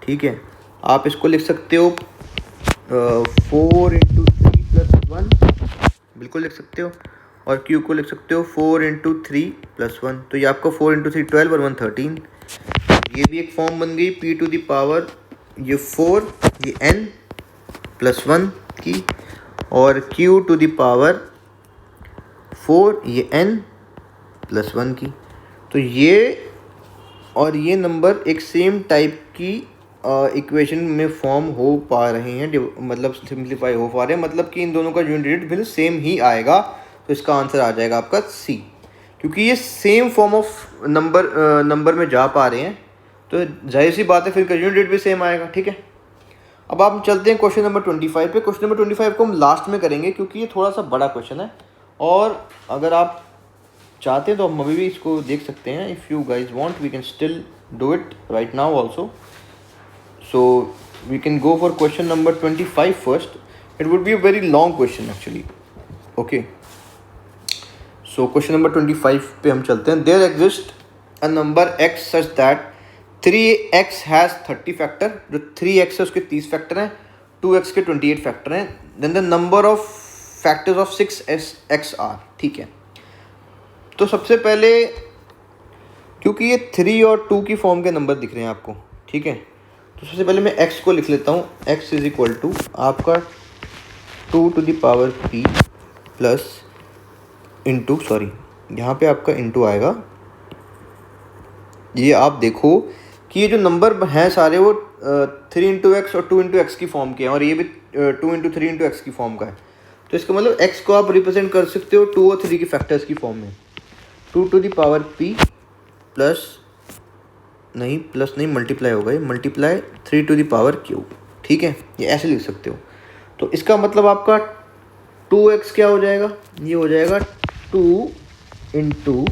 S1: ठीक है। आप इसको लिख सकते हो 4 इंटू 3 प्लस 1, बिल्कुल लिख सकते हो, और q को लिख सकते हो 4 इंटू 3 प्लस 1, तो ये आपका 4 इंटू 3 12 और 1 13, ये भी एक फॉर्म बन गई p टू द पावर ये 4 ये n प्लस 1 की, और q टू द पावर 4 ये n प्लस 1 की। तो ये और ये नंबर एक सेम टाइप की इक्वेशन में फॉर्म हो पा रहे हैं, मतलब सिंप्लीफाई हो पा रहे हैं, मतलब कि इन दोनों का यूनिट डिजिट बिल्कुल सेम ही आएगा। तो इसका आंसर आ जाएगा आपका सी, क्योंकि ये सेम फॉर्म ऑफ नंबर में जा पा रहे हैं, तो जाहिर सी बात है फिर यूनिट डिजिट भी सेम आएगा, ठीक है। अब आप चलते हैं क्वेश्चन नंबर 25 पे। क्वेश्चन नंबर 25 को हम लास्ट में करेंगे क्योंकि ये थोड़ा सा बड़ा क्वेश्चन है, और अगर आप चाहते हैं तो हम अभी भी इसको देख सकते हैं। If you guys want we can still do it right now also, so we can go for question number 25 first. It would be a very long question actually, okay. So question number 25 पे हम चलते हैं। There exist a number x such that 3x has 30 factor, जो 3x है उसके 30 factor हैं, 2x के 28 factor हैं, then the number of factors of 6x are, ठीक है। तो सबसे पहले क्योंकि ये 3 और 2 की फॉर्म के नंबर दिख रहे हैं आपको, ठीक है, तो सबसे पहले मैं x को लिख लेता हूँ। x इज इक्वल टू आपका 2 to the power p plus into, sorry यहाँ पे आपका इंटू आएगा। ये आप देखो कि ये जो नंबर हैं सारे वो 3 इंटू एक्स और 2 इंटू एक्स की फॉर्म के हैं, और ये भी 2 इंटू 3 इंटू एक्स की फॉर्म का है। तो इसका मतलब x को आप रिप्रेजेंट कर सकते हो 2 और 3 के फैक्टर्स की फॉर्म में, 2 to the power p plus नहीं मल्टीप्लाई होगा, ये multiply 3 to the power q, ठीक है, ये ऐसे लिख सकते हो। तो इसका मतलब आपका 2x क्या हो जाएगा, ये हो जाएगा 2 into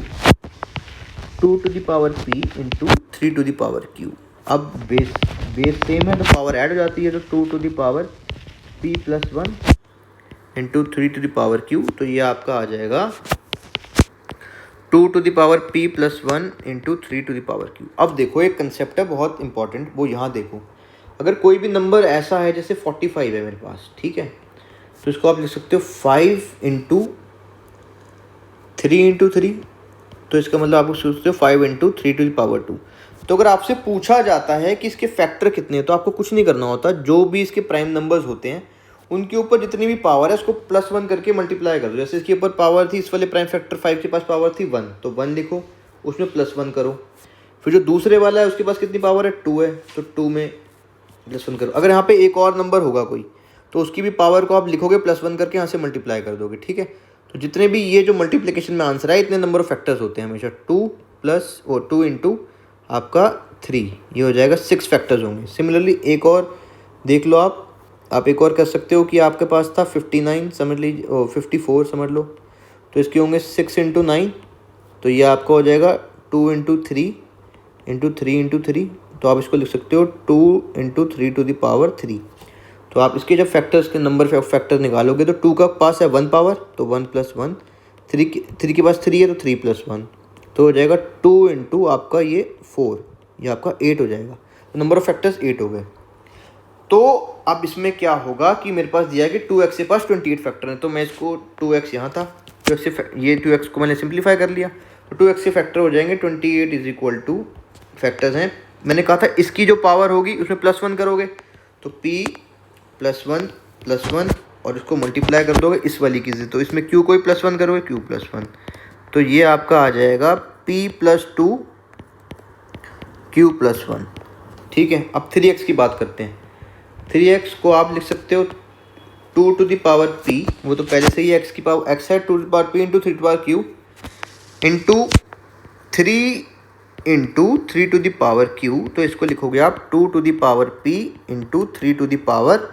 S1: 2 to the power p into 3 to the power q। अब बेस सेम है तो पावर ऐड हो जाती है, तो 2 to the power p plus 1 into 3 to the power q, तो ये आपका आ जाएगा 2 to the power p plus 1 into 3 to the power q। अब देखो एक कंसेप्ट है बहुत इंपॉर्टेंट, वो यहाँ देखो, अगर कोई भी नंबर ऐसा है जैसे 45 है मेरे पास, ठीक है, तो इसको आप लिख सकते हो 5 इंटू 3 इंटू 3, तो इसका मतलब आप सोचते हो 5 इंटू 3 टू द पावर 2। तो अगर आपसे पूछा जाता है कि इसके फैक्टर कितने हैं, तो आपको कुछ नहीं करना होता, जो भी इसके प्राइम नंबर्स होते हैं उनके ऊपर जितनी भी पावर है उसको +1 करके मल्टीप्लाई कर दो। जैसे इसके ऊपर पावर थी, इस वाले प्राइम फैक्टर 5 के पास पावर थी 1, तो 1 लिखो, उसमें +1 करो। फिर जो दूसरे वाला है उसके पास कितनी पावर है, 2 है, तो 2 में +1 करो। अगर यहाँ पे एक और नंबर होगा कोई तो उसकी भी पावर को आप लिखोगे +1 करके, यहाँ से मल्टीप्लाई कर दोगे, ठीक है। तो जितने भी ये जो मल्टीप्लिकेशन में आंसर है इतने नंबर ऑफ फैक्टर्स होते हैं हमेशा, 2 इंटू आपका 3, ये हो जाएगा 6 फैक्टर्स होंगे। सिमिलरली एक और देख लो आप एक और कर सकते हो कि आपके पास था 59 समझ लीजिए, 54 समझ लो, तो इसके होंगे 6 इंटू 9, तो ये आपका हो जाएगा 2 इंटू 3 इंटू 3 इंटू 3, तो आप इसको लिख सकते हो 2 इंटू 3 टू द पावर 3। तो आप इसके जब फैक्टर्स के नंबर फैक्टर निकालोगे तो 2 का पास है 1 पावर, तो 1 + 1, 3 के पास 3 है तो 3 + 1, तो हो जाएगा 2 इंटू आपका ये 4, ये आपका 8 हो जाएगा। तो नंबर ऑफ फैक्टर्स 8 हो गए। तो अब इसमें क्या होगा कि मेरे पास दिया है कि 2x के पास 28 फैक्टर हैं, तो मैं इसको 2x यहाँ था, 2x से ये 2x को मैंने सिंप्लीफाई कर लिया, तो 2x के फैक्टर हो जाएंगे 28 इज इक्वल टू फैक्टर्स हैं। मैंने कहा था इसकी जो पावर होगी उसमें +1 करोगे, तो p +1 और इसको मल्टीप्लाई कर दोगे इस वाली की से, तो इसमें q कोई +1 करोगे, q +1, तो ये आपका आ जाएगा p + 2 q +1, ठीक है। अब 3x की बात करते हैं। 3x को आप लिख सकते हो 2 टू द पावर p, वो तो पहले से ही x की पावर x है, 2 to the power p into 3 to the power q into 3 into 3 to the power q, तो इसको लिखोगे आप 2 to the power p into 3 to the power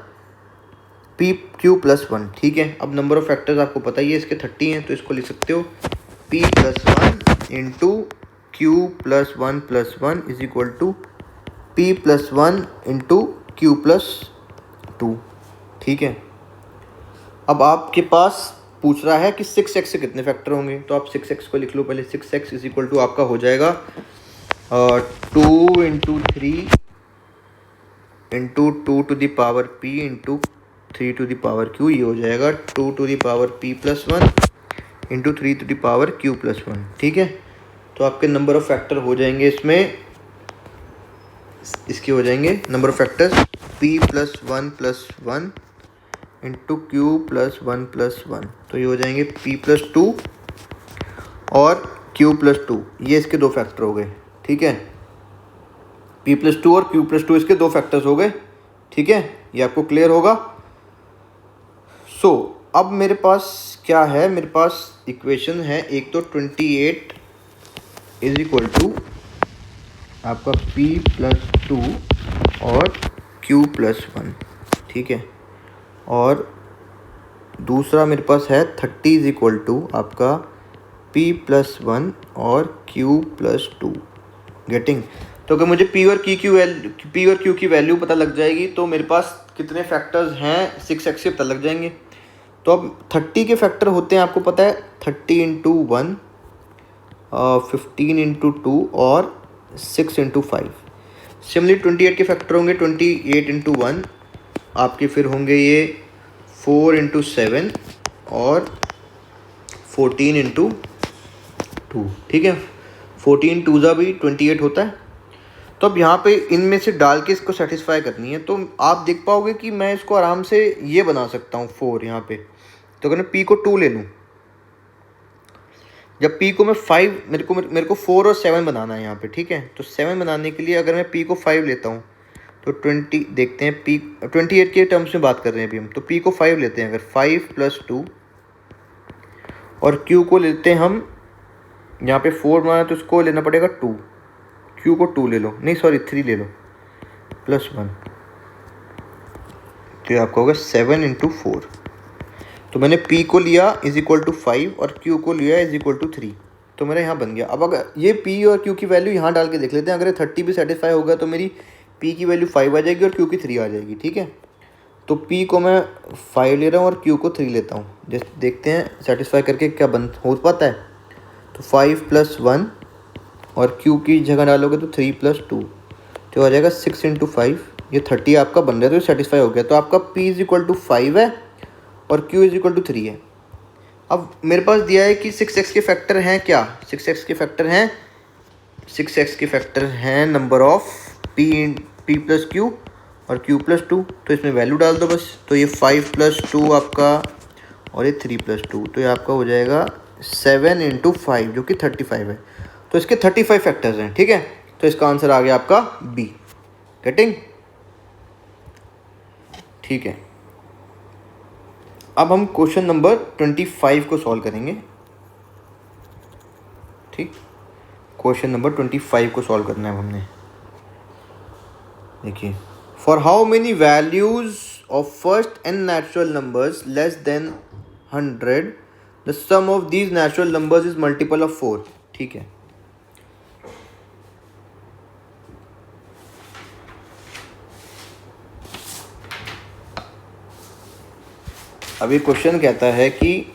S1: p q +1, ठीक है। अब नंबर ऑफ फैक्टर्स आपको पता ही है इसके 30 हैं, तो इसको लिख सकते हो p +1 into q +1 is equal to p +1 into q +2, ठीक है। अब आपके पास पूछ रहा है कि 6x से कितने फैक्टर होंगे, तो आप 6x को लिख लो पहले। 6x इज इक्वल टू आपका हो जाएगा 2 into 3 into 2 to the power p into 3 to the power q, ये हो जाएगा 2 to the power p +1 into 3 to the power q +1, ठीक है। तो आपके नंबर ऑफ फैक्टर हो जाएंगे इसमें, इसके हो जाएंगे number of factors p +1 +1 into q +1 तो ये हो जाएंगे p +2 और q +2, ये इसके 2 फैक्टर हो गए, ठीक है। p +2 और q +2 इसके 2 फैक्टर्स हो गए, ठीक है। ये आपको क्लियर होगा। अब मेरे पास क्या है, मेरे पास इक्वेशन है एक तो 28 इज इक्वल टू आपका p +2 और q +1, ठीक है। और दूसरा मेरे पास है 30 इज इक्वल टू आपका p +1 और q +2, गेटिंग। तो अगर मुझे p और q की वैल्यू पता लग जाएगी तो मेरे पास कितने फैक्टर्स हैं 6x के पता लग जाएंगे। तो अब 30 के फैक्टर होते हैं आपको पता है 30 इंटू 1, 15 इंटू 2 और 6 इंटू 5। सिमिलरली 28 के फैक्टर होंगे 28 इंटू 1, आपके फिर होंगे ये 4 इंटू 7 और 14 इंटू 2, ठीक है। 14 2 भी 28 होता है। तो अब यहाँ पे इनमें से डाल के इसको सेटिस्फाई करनी है, तो आप देख पाओगे कि मैं इसको आराम से ये बना सकता हूँ 4 यहाँ पे। तो अगर मैं p को 2 ले लूँ, जब p को मैं 5, मेरे को 4 और 7 बनाना है यहाँ पे, ठीक है। तो 7 बनाने के लिए अगर मैं p को 5 लेता हूँ तो 20, देखते हैं p 28 के टर्म्स में बात कर रहे हैं अभी हम, तो p को 5 लेते हैं अगर 5 + 2 और q को लेते हैं हम, यहाँ पे 4 बनाना तो इसको लेना पड़ेगा 2, q को 2 ले लो, नहीं सॉरी 3 ले लो +1, तो ये आपका होगा 7 इंटू 4। तो मैंने p को लिया इज इक्वल टू 5 और q को लिया इज इक्वल टू 3, तो मेरा यहाँ बन गया। अब अगर ये p और q की वैल्यू यहाँ डाल के देख लेते हैं, अगर 30 भी सेटिस्फाई होगा तो मेरी p की वैल्यू 5 आ जाएगी और q की 3 आ जाएगी, ठीक है। तो p को मैं 5 ले रहा हूँ और q को 3 लेता हूँ, जैसे देखते हैं सेटिस्फाई करके क्या हो पाता है। तो 5 + 1 और q की जगह डालोगे तो 3 + 2, तो आ जाएगा 6 इंटू 5, ये 30 आपका बन रहा है, तो सेटिस्फाई हो गया। तो आपका p इज इक्वल टू 5 है और q इज इक्वल टू 3 है। अब मेरे पास दिया है कि 6x के फैक्टर हैं क्या, 6x के फैक्टर हैं नंबर ऑफ p + q और q+2, तो इसमें वैल्यू डाल दो बस। तो ये 5+2 आपका और ये 3+2, तो ये आपका हो जाएगा 7 × 5 जो कि 35 है। तो इसके 35 फैक्टर्स हैं, ठीक है। तो इसका आंसर आ गया आपका बी। गेटिंग? ठीक है, अब हम क्वेश्चन नंबर 25 को सॉल्व करेंगे। ठीक, क्वेश्चन नंबर 25 को सॉल्व करना है हमने। देखिए, for how many values of first n natural numbers less than 100 the sum of these natural numbers is multiple of 4। ठीक है, अब ये क्वेश्चन कहता है कि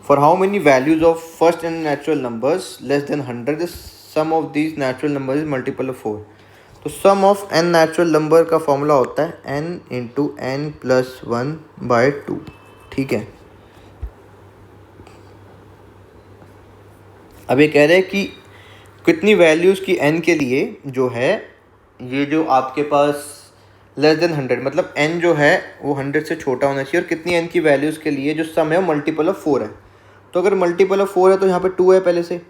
S1: for how many values of first n natural numbers less than 100 the sum of these natural numbers is multiple of 4। तो sum of n natural number का formula होता है n × n+1/2। ठीक है, अब ये कह रहे हैं कि कितनी वैल्यूज़ की n के लिए जो है ये जो आपके पास लेस देन 100 मतलब n जो है वो 100 से छोटा होना चाहिए, और कितनी n की वैल्यूज़ के लिए जो सम है वो मल्टीपल ऑफ 4 है। तो अगर मल्टीपल ऑफ 4 है तो यहाँ पे 2 है पहले से,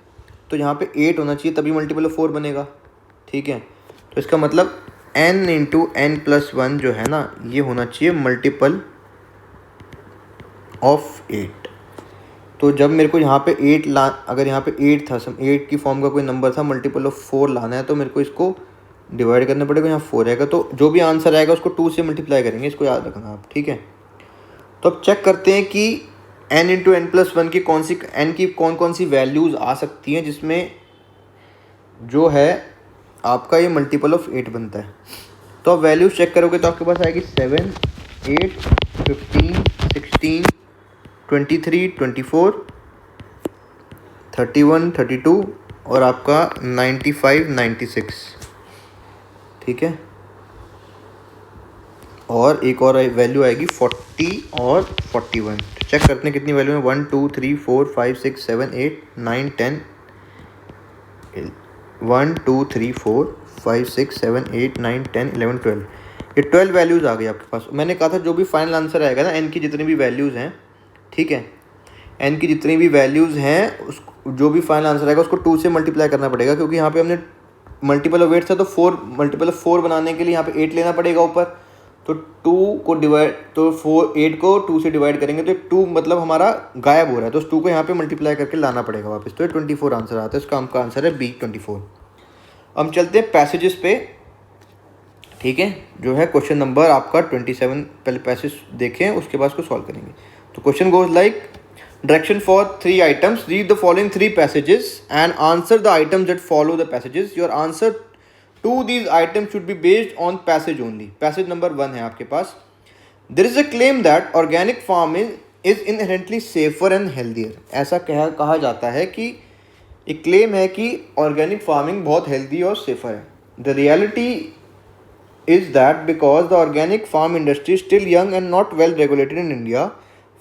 S1: तो यहाँ पे 8 होना चाहिए तभी मल्टीपल ऑफ 4 बनेगा। ठीक है, तो इसका मतलब n × n+1 जो है ना ये होना चाहिए मल्टीपल ऑफ 8। तो जब मेरे को यहाँ पे 8 अगर यहाँ पे 8 था, 8 की फॉर्म का कोई नंबर था, मल्टीपल ऑफ 4 लाना है तो मेरे को इसको डिवाइड करना पड़ेगा। यहाँ 4 आएगा तो जो भी आंसर आएगा उसको 2 से मल्टीप्लाई करेंगे, इसको याद रखना आप। ठीक है, तो अब चेक करते हैं कि n × n+1 की कौन कौन सी वैल्यूज़ आ सकती हैं जिसमें जो है आपका ये मल्टीपल ऑफ 8 बनता है। तो अब वैल्यूज चेक करोगे तो आपके पास आएगी 7, 8, 15, 16, 23, 24, 31, 32 और आपका 95, 96। ठीक है, और एक और वैल्यू आएगी 40 और 41। चेक करते हैं कितनी वैल्यू है। 1, 2, 3, 4, 5, 6, 7, 8, 9, 10। 1, 2, 3, 4, 5, 6, 7, 8, 9, 10, 11, 12। ये 12 वैल्यूज़ आ गई आपके पास। मैंने कहा था जो भी फाइनल आंसर आएगा ना n की जितनी भी वैल्यूज़ हैं, ठीक है, n की जितनी भी वैल्यूज़ हैं उस जो भी फाइनल आंसर आएगा उसको 2 से मल्टीप्लाई करना पड़ेगा, क्योंकि यहाँ पे हमने मल्टीपल ऑफ 8 था तो 4 मल्टीपल ऑफ 4 बनाने के लिए यहाँ पे 8 लेना पड़ेगा ऊपर। तो 2 को डिवाइड तो 8 को 2 से डिवाइड करेंगे तो 2 मतलब हमारा गायब हो रहा है, तो उस 2 को यहाँ पे मल्टीप्लाई करके लाना पड़ेगा वापस। तो ये 24 आंसर आता है, इसका आपका आंसर है बी 24। हम चलते हैं पैसेजेस पे। ठीक है, जो है क्वेश्चन नंबर आपका 27, पहले पैसेज देखें उसके बाद उसको सॉल्व करेंगे। तो question goes like, direction for 3 items, read the following 3 passages and answer the items that follow the passages. Your answer to these items should be based on passage only. Passage number 1 है आपके पास। There is a claim that organic farming is inherently safer and healthier. ऐसा कहा जाता है कि एक claim है कि ऑर्गेनिक फार्मिंग बहुत हेल्दी और सेफर है। The reality is that because the organic farm industry is still young and not well regulated in India,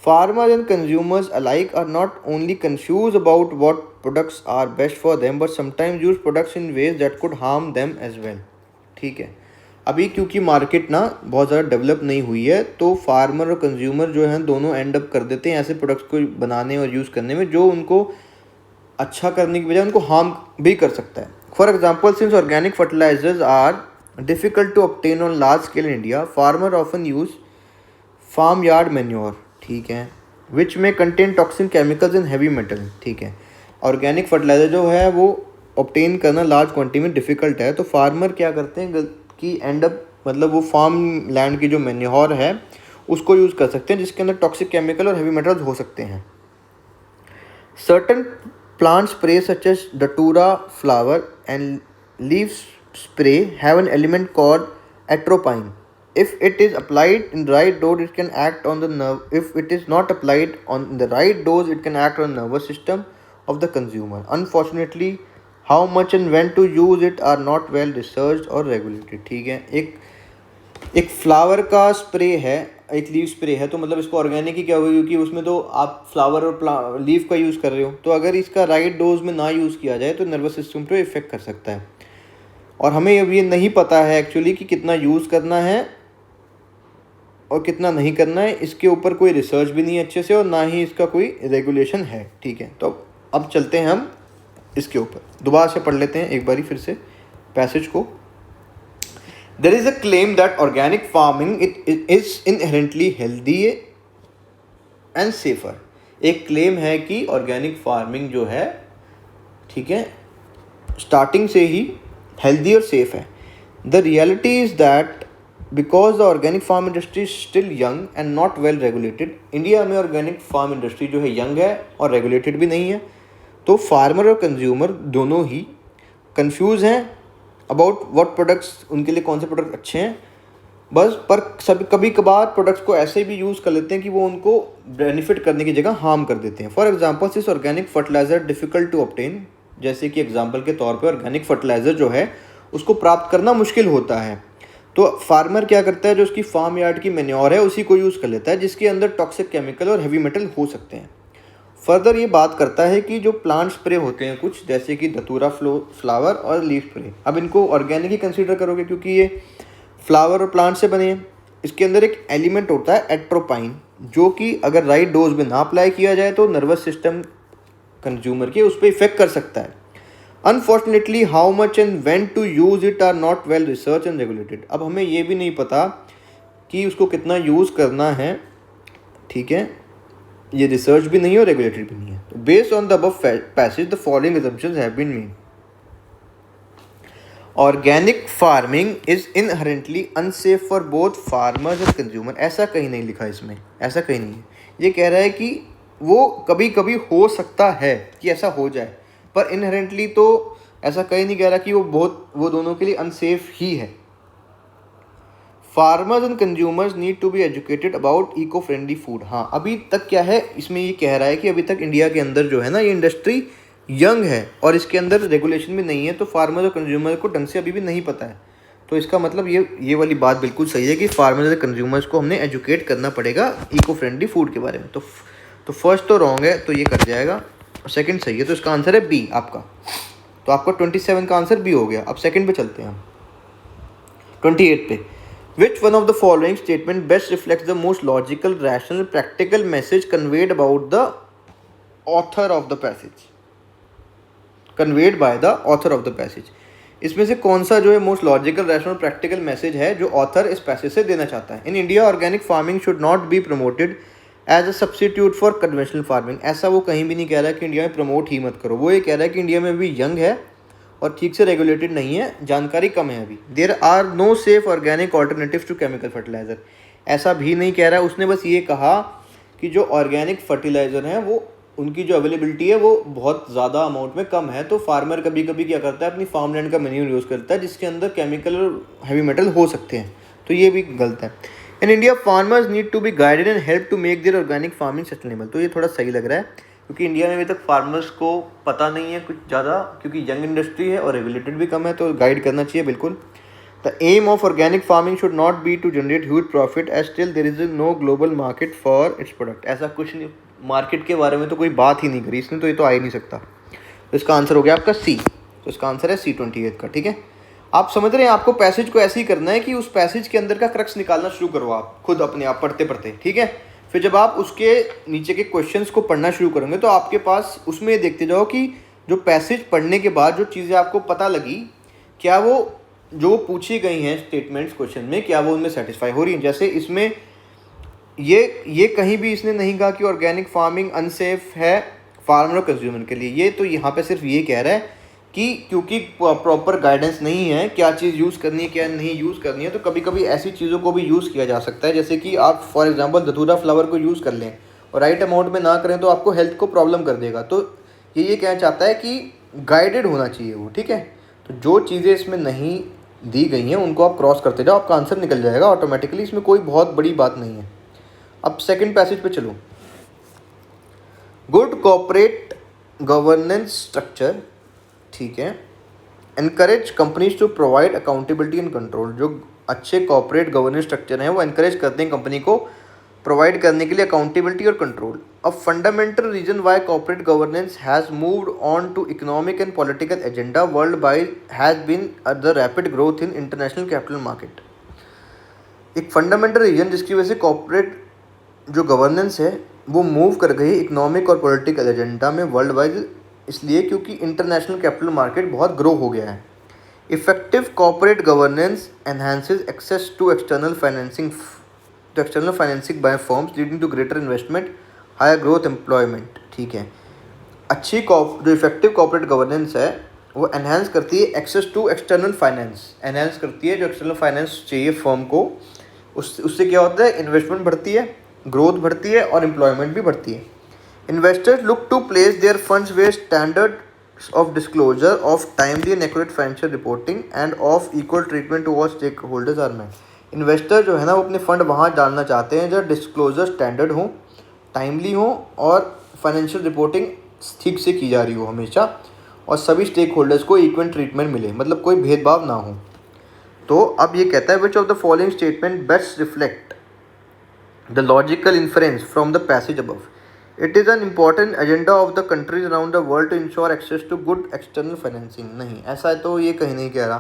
S1: farmers and consumers alike are not only confused about what products are best for them but sometimes use products in ways that could harm them as well. ठीक है, अभी क्योंकि market ना बहुत ज़्यादा develop नहीं हुई है तो फार्मर और कंज्यूमर जो हैं दोनों एंड अप कर देते हैं ऐसे प्रोडक्ट्स को बनाने और यूज़ करने में जो उनको अच्छा करने की बजाय उनको हार्म भी कर सकता है। For example, since organic fertilisers are difficult to obtain on large scale in India, farmer often use farmyard manure, ठीक है, which may contain toxic chemicals and heavy metal। ठीक है, ऑर्गेनिक फर्टिलाइजर जो है वो ऑब्टेन करना लार्ज क्वांटिटी में difficult है, तो फार्मर क्या करते हैं कि एंड अप मतलब वो फार्म लैंड की जो मैन्योर है उसको यूज़ कर सकते हैं जिसके अंदर टॉक्सिक केमिकल और हेवी मेटल्स हो सकते हैं। Certain plant spray such as datura flower and leaves spray have an element called atropine. If it is applied in the right dose, it can act on the nerve. If it is not applied on the right dose, it can act on the nervous system of the consumer. Unfortunately, how much and when to use it are not well researched or regulated. ठीक है, एक flower का spray है, एक leave spray है, तो मतलब इसको ऑर्गेनिक ही क्या होगा क्योंकि उसमें तो आप फ्लावर और लीव का यूज़ कर रहे हो। तो अगर इसका राइट डोज में ना यूज़ किया जाए तो नर्वस सिस्टम पे इफेक्ट कर सकता है। और हमें अब ये नहीं पता है एक्चुअली कि कितना यूज़ करना है और कितना नहीं करना है। इसके ऊपर कोई रिसर्च भी नहीं है अच्छे से और ना ही इसका कोई रेगुलेशन है, ठीक है। तो अब चलते हैं हम इसके ऊपर, दोबारा से पढ़ लेते हैं एक बारी फिर से पैसेज को। There is a claim that organic farming it is inherently healthy and safer. एक क्लेम है कि ऑर्गेनिक फार्मिंग जो है, ठीक है, स्टार्टिंग से ही हेल्दी और सेफ है। The reality is that because the organic farm industry is still young and not well regulated. India में ऑर्गेनिक फार्म इंडस्ट्री जो है यंग है और रेगुलेटेड भी नहीं है, तो फार्मर और कंज्यूमर दोनों ही कंफ्यूज हैं अबाउट व्हाट प्रोडक्ट्स, उनके लिए कौन से प्रोडक्ट अच्छे हैं बस। पर सब कभी कभार प्रोडक्ट्स को ऐसे भी यूज़ कर लेते हैं कि वो उनको बेनिफिट करने की जगह हार्म कर देते हैं। For example this organic fertiliser difficult to obtain, जैसे कि एग्जांपल के तौर पे ऑर्गेनिक फर्टिलाइज़र जो है उसको प्राप्त करना मुश्किल होता है, तो फार्मर क्या करता है, जो उसकी फार्म यार्ड की मैन्योर है उसी को यूज़ कर लेता है, जिसके अंदर टॉक्सिक केमिकल और हैवी मेटल हो सकते हैं। फर्दर ये बात करता है कि जो प्लांट स्प्रे होते हैं कुछ, जैसे कि धतूरा फ्लावर और लीफ स्प्रे, अब इनको ऑर्गेनिक ही कंसीडर करोगे क्योंकि ये फ्लावर और प्लांट से बने हैं। इसके अंदर एक एलिमेंट होता है एट्रोपाइन, जो कि अगर राइट डोज में ना अप्लाई किया जाए तो नर्वस सिस्टम कंज्यूमर के उस पर इफेक्ट कर सकता है। Unfortunately how much and when to use it are not well research and regulated. अब हमें ये भी नहीं पता कि उसको कितना यूज़ करना है, ठीक है, ये रिसर्च भी नहीं है और रेगुलेटेड भी नहीं है। तो based on the above passage the following assumptions have been made. Organic farming is inherently unsafe for both farmers and consumer. ऐसा कहीं नहीं लिखा इसमें, ऐसा कहीं नहीं है। ये कह रहा है कि वो कभी कभी हो सकता है कि ऐसा हो जाए, पर इनहेरेंटली तो ऐसा कहीं नहीं कह रहा कि वो दोनों के लिए अनसेफ ही है। Farmers and consumers need to be educated about eco friendly food. हाँ, अभी तक क्या है इसमें, ये कह रहा है कि अभी तक इंडिया के अंदर जो है ना, ये इंडस्ट्री यंग है और इसके अंदर रेगुलेशन भी नहीं है, तो फार्मर्स और कंज्यूमर को ढंग से अभी भी नहीं पता है। तो इसका मतलब ये वाली बात बिल्कुल सही है कि फार्मर्स और कंज्यूमर्स को हमने एजुकेट करना पड़ेगा इको फ्रेंडली फूड के बारे में। तो फर्स्ट तो रॉन्ग है, तो ये कर जाएगा, और सेकंड सही है, तो इसका आंसर है बी आपका। तो आपका 27 का आंसर बी हो गया। अब सेकंड पे चलते हैं हम 28 पे। Which one of the following statement best reflects the most logical, rational, practical message conveyed about the author of the passage? Conveyed by the author of the passage. इसमें से कौन सा जो है most logical, rational, practical message है जो author इस passage से देना चाहता है? In India organic farming should not be promoted as a substitute for conventional farming. ऐसा वो कहीं भी नहीं कह रहा है कि इंडिया में प्रमोट ही मत करो। वो ये कह रहा है कि इंडिया में भी यंग है और ठीक से रेगुलेटेड नहीं है, जानकारी कम है अभी। There are no safe organic alternatives to chemical fertilizer. ऐसा भी नहीं कह रहा है, उसने बस ये कहा कि जो ऑर्गेनिक फर्टिलाइज़र हैं वो उनकी जो अवेलेबिलिटी है वो बहुत ज़्यादा अमाउंट में कम है, तो फार्मर कभी कभी क्या करता है, अपनी फार्म लैंड का मैन्यूर यूज़ करता है जिसके अंदर केमिकल और हैवी मेटल हो सकते हैं, तो ये भी गलत है। In India farmers need to be guided and help to make their organic farming sustainable. तो ये थोड़ा सही लग रहा है क्योंकि इंडिया में अभी तक फार्मर्स को पता नहीं है कुछ ज़्यादा, क्योंकि यंग इंडस्ट्री है और रेगुलेटेड भी कम है, तो गाइड करना चाहिए बिल्कुल। The aim of organic farming should not be to generate huge profit as still there is no global market for its product. ऐसा कुछ नहीं, मार्केट के बारे में तो कोई बात ही नहीं करी इसने, तो ये तो आ ही नहीं सकता। तो इसका आंसर हो गया आपका सी। तो इसका आंसर है C28 का, ठीक है। आप समझ रहे हैं, आपको पैसेज को ऐसे ही करना है कि उस पैसेज के अंदर का क्रक्स निकालना शुरू करो आप खुद अपने आप पढ़ते पढ़ते, ठीक है। फिर जब आप उसके नीचे के क्वेश्चंस को पढ़ना शुरू करेंगे तो आपके पास उसमें ये देखते जाओ कि जो पैसेज पढ़ने के बाद जो चीज़ें आपको पता लगी, क्या वो जो पूछी गई हैं स्टेटमेंट्स क्वेश्चन में, क्या वो उनमें सेटिस्फाई हो रही हैं। जैसे इसमें ये कहीं भी इसने नहीं कहा कि ऑर्गेनिक फार्मिंग अनसेफ है फार्मर और कंज्यूमर के लिए। ये तो यहाँ पे सिर्फ ये कह रहा है कि क्योंकि प्रॉपर गाइडेंस नहीं है क्या चीज़ यूज़ करनी है क्या नहीं यूज़ करनी है, तो कभी कभी ऐसी चीज़ों को भी यूज़ किया जा सकता है। जैसे कि आप फॉर एग्जांपल धतूरा फ्लावर को यूज़ कर लें और राइट अमाउंट में ना करें तो आपको हेल्थ को प्रॉब्लम कर देगा। तो ये कहना चाहता है कि गाइडेड होना चाहिए वो, ठीक है। तो जो चीज़ें इसमें नहीं दी गई हैं उनको आप क्रॉस करते जाओ, आपका आंसर निकल जाएगा ऑटोमेटिकली, इसमें कोई बहुत बड़ी बात नहीं है। अब सेकेंड पैसेज पे चलो। गुड कॉर्पोरेट गवर्नेंस स्ट्रक्चर, ठीक है, encourage companies to provide accountability and control. जो अच्छे कॉर्पोरेट गवर्नेंस स्ट्रक्चर हैं वो एनकरेज करते हैं कंपनी को प्रोवाइड करने के लिए अकाउंटेबिलिटी और control. A fundamental reason why corporate governance has moved on to economic and political agenda world wide has been the rapid growth in international capital market. एक फंडामेंटल रीजन जिसकी वजह से corporate जो governance है वो move कर गई economic और पॉलिटिकल एजेंडा में वर्ल्ड वाइड, इसलिए क्योंकि इंटरनेशनल कैपिटल मार्केट बहुत ग्रो हो गया है। Effective corporate governance enhances access to external financing by firms leading to greater investment, higher growth, employment. ठीक है, अच्छी जो इफेक्टिव कॉर्पोरेट गवर्नेंस है वो एनहांस करती है access to external finance, enhance करती है जो एक्सटर्नल फाइनेंस चाहिए फर्म को। उससे क्या होता है, इन्वेस्टमेंट बढ़ती है, ग्रोथ बढ़ती है और एम्प्लॉयमेंट भी बढ़ती है। Investors look to place their funds where standards of disclosure of timely and accurate financial reporting and of equal treatment to all stakeholders are met. Investor जो है ना वो अपने फंड वहाँ डालना चाहते हैं जहाँ डिस्क्लोजर स्टैंडर्ड हो, टाइमली हो और फाइनेंशियल रिपोर्टिंग ठीक से की जा रही हो हमेशा, और सभी स्टेक होल्डर्स को इक्वल ट्रीटमेंट मिले, मतलब कोई भेदभाव ना हो। तो अब ये कहता है which of the following statement best reflect the logical inference from the passage above. It is an important agenda of the countries around the world to ensure access to good external financing. नहीं, ऐसा तो ये कहीं नहीं कह रहा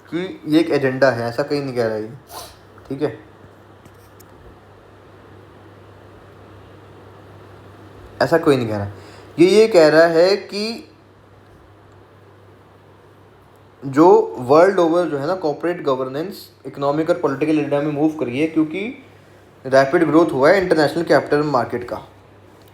S1: कि ये एक एजेंडा है, ऐसा कहीं नहीं कह रहा ये। ठीक है, ऐसा कोई नहीं कह रहा। ये कह रहा है कि जो वर्ल्ड ओवर जो है ना कॉर्पोरेट गवर्नेंस इकोनॉमिक और पॉलिटिकल एजेंडा में मूव करी है क्योंकि रैपिड ग्रोथ हुआ है इंटरनेशनल कैपिटल मार्केट का,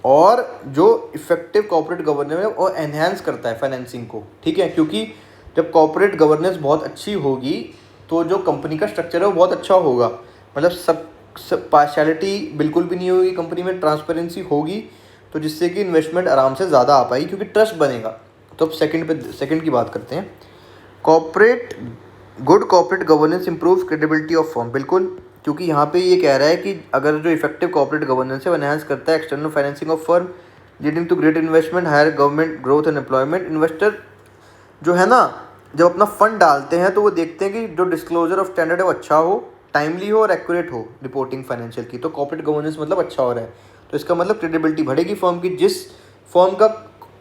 S1: और जो इफेक्टिव कॉर्पोरेट गवर्नेंस है वो एनहांस करता है फाइनेंसिंग को। ठीक है, क्योंकि जब कॉर्पोरेट गवर्नेंस बहुत अच्छी होगी तो जो कंपनी का स्ट्रक्चर है वो बहुत अच्छा होगा, मतलब सब पार्शियलिटी बिल्कुल भी नहीं होगी कंपनी में, ट्रांसपेरेंसी होगी, तो जिससे कि इन्वेस्टमेंट आराम से ज़्यादा आ पाएगी क्योंकि ट्रस्ट बनेगा। तो अब सेकंड की बात करते हैं। Good corporate governance improve credibility of firm. बिल्कुल, क्योंकि यहाँ पे ये कह रहा है कि अगर जो इफेक्टिव कॉर्पोरेट गवर्नेंस है वो एनहांस करता है external financing of firm leading to great investment, higher government growth and employment. Investor जो है ना जब अपना फंड डालते हैं तो वो देखते हैं कि जो डिस्क्लोजर ऑफ स्टैंडर्ड है वो अच्छा हो, टाइमली हो और एक्यूरेट हो रिपोर्टिंग फाइनेंशियल की। तो कॉर्पोरेट गवर्नेंस मतलब अच्छा हो रहा है, तो इसका मतलब क्रेडिबिलिटी बढ़ेगी फर्म की। जिस फर्म का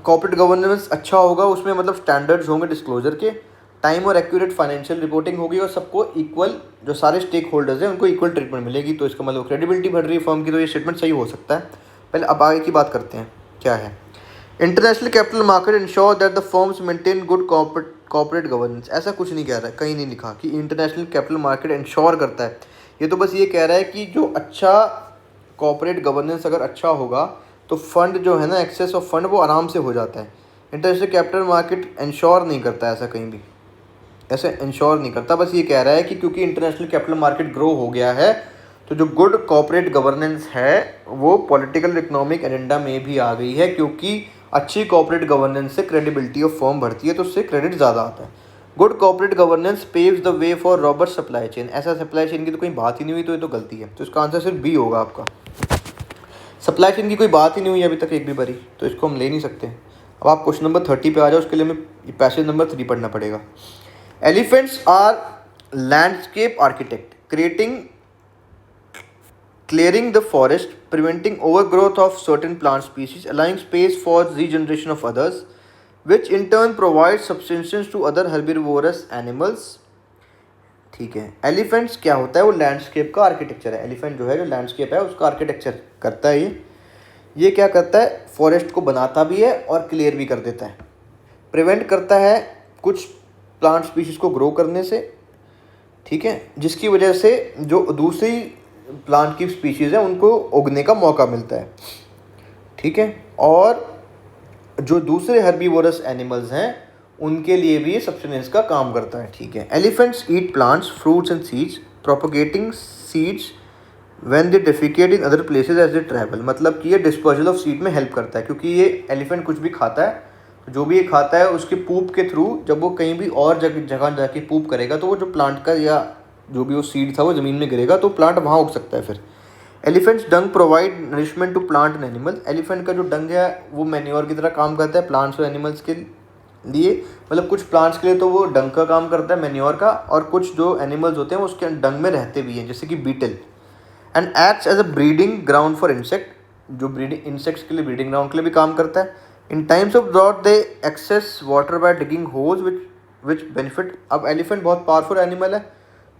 S1: कॉर्पोरेट गवर्नेंस अच्छा होगा उसमें मतलब स्टैंडर्ड्स होंगे डिस्क्लोजर के, टाइम और एक्यूरेट फाइनेंशियल रिपोर्टिंग होगी और सबको इक्वल, जो सारे स्टेक होल्डर्स हैं उनको इक्वल ट्रीटमेंट मिलेगी। तो इसका मतलब क्रेडिबिलिटी बढ़ रही है फर्म की, तो ये स्टेटमेंट सही हो सकता है। पहले अब आगे की बात करते हैं क्या है। International capital market ensure that the firms maintain good corporate governance. ऐसा कुछ नहीं कह रहा है, कहीं नहीं लिखा कि इंटरनेशनल कैपिटल मार्केट इंश्योर करता है। ये तो बस ये कह रहा है कि जो अच्छा कॉर्पोरेट गवर्नेंस अगर अच्छा होगा तो फंड जो है ना एक्सेस ऑफ फंड वो आराम से हो जाता है। इंटरनेशनल कैपिटल मार्केट इंश्योर नहीं करता है, ऐसा कहीं भी ऐसे इंश्योर नहीं करता। बस ये कह रहा है कि क्योंकि इंटरनेशनल कैपिटल मार्केट ग्रो हो गया है तो जो गुड कॉर्पोरेट गवर्नेंस है वो पॉलिटिकल इकोनॉमिक एजेंडा में भी आ गई है, क्योंकि अच्छी कॉर्पोरेट गवर्नेंस से क्रेडिबिलिटी ऑफ फर्म बढ़ती है तो उससे क्रेडिट ज़्यादा आता है। Good corporate governance paves the way for robust supply chain. ऐसा सप्लाई चेन की तो कोई बात ही नहीं हुई, तो ये तो गलती है। तो इसका आंसर सिर्फ बी होगा आपका। सप्लाई चेन की कोई बात ही नहीं हुई अभी तक एक भी बारी, तो इसको हम ले नहीं सकते। अब आप क्वेश्चन नंबर 30 पे आ जाओ, उसके लिए हमें पैसेज नंबर 3 पढ़ना पड़ेगा। Elephants are landscape architect, clearing the forest, preventing overgrowth of certain plant species, allowing space for regeneration of others, which in turn provides subsistence to other herbivorous animals. ठीक है, elephants क्या होता है, वो landscape का architecture है। Elephant जो है जो लैंडस्केप है उसका आर्किटेक्चर करता है। ये क्या करता है, फॉरेस्ट को बनाता भी है और क्लियर भी कर देता है। प्रिवेंट करता है कुछ प्लांट स्पीशीज़ को ग्रो करने से, ठीक है, जिसकी वजह से जो दूसरी प्लांट की स्पीशीज़ है उनको उगने का मौका मिलता है। ठीक है, और जो दूसरे हर्बीवोरस एनिमल्स हैं उनके लिए भी ये सब्सटेंस का काम करता है। ठीक है, elephants eat plants, fruits and seeds, propagating seeds when they defecate in other places as they travel. मतलब कि ये डिस्पोजल ऑफ सीड में हेल्प करता है, क्योंकि ये एलिफेंट कुछ भी खाता है, जो भी ये खाता है उसके पूप के थ्रू जब वो कहीं भी और जगह जाके पूप करेगा तो वो जो प्लांट का या जो भी वो सीड था वो ज़मीन में गिरेगा तो प्लांट वहाँ उग सकता है। फिर elephants dung provide nourishment to plant and animal. Elephant का जो डंग है वो मैन्योर की तरह काम करता है प्लांट्स और एनिमल्स के लिए। मतलब कुछ प्लांट्स के लिए तो वो डंग का काम करता है मैन्योर का, और कुछ जो एनिमल्स होते हैं वो उसके डंग में रहते भी हैं, जैसे कि beetle. And acts as a breeding ground for insect, जो ब्रीडिंग इंसेक्ट्स के लिए ब्रीडिंग ग्राउंड के लिए भी काम करता है. In times of drought they access water by digging holes which benefit. अब एलिफेंट बहुत पावरफुल एनिमल है,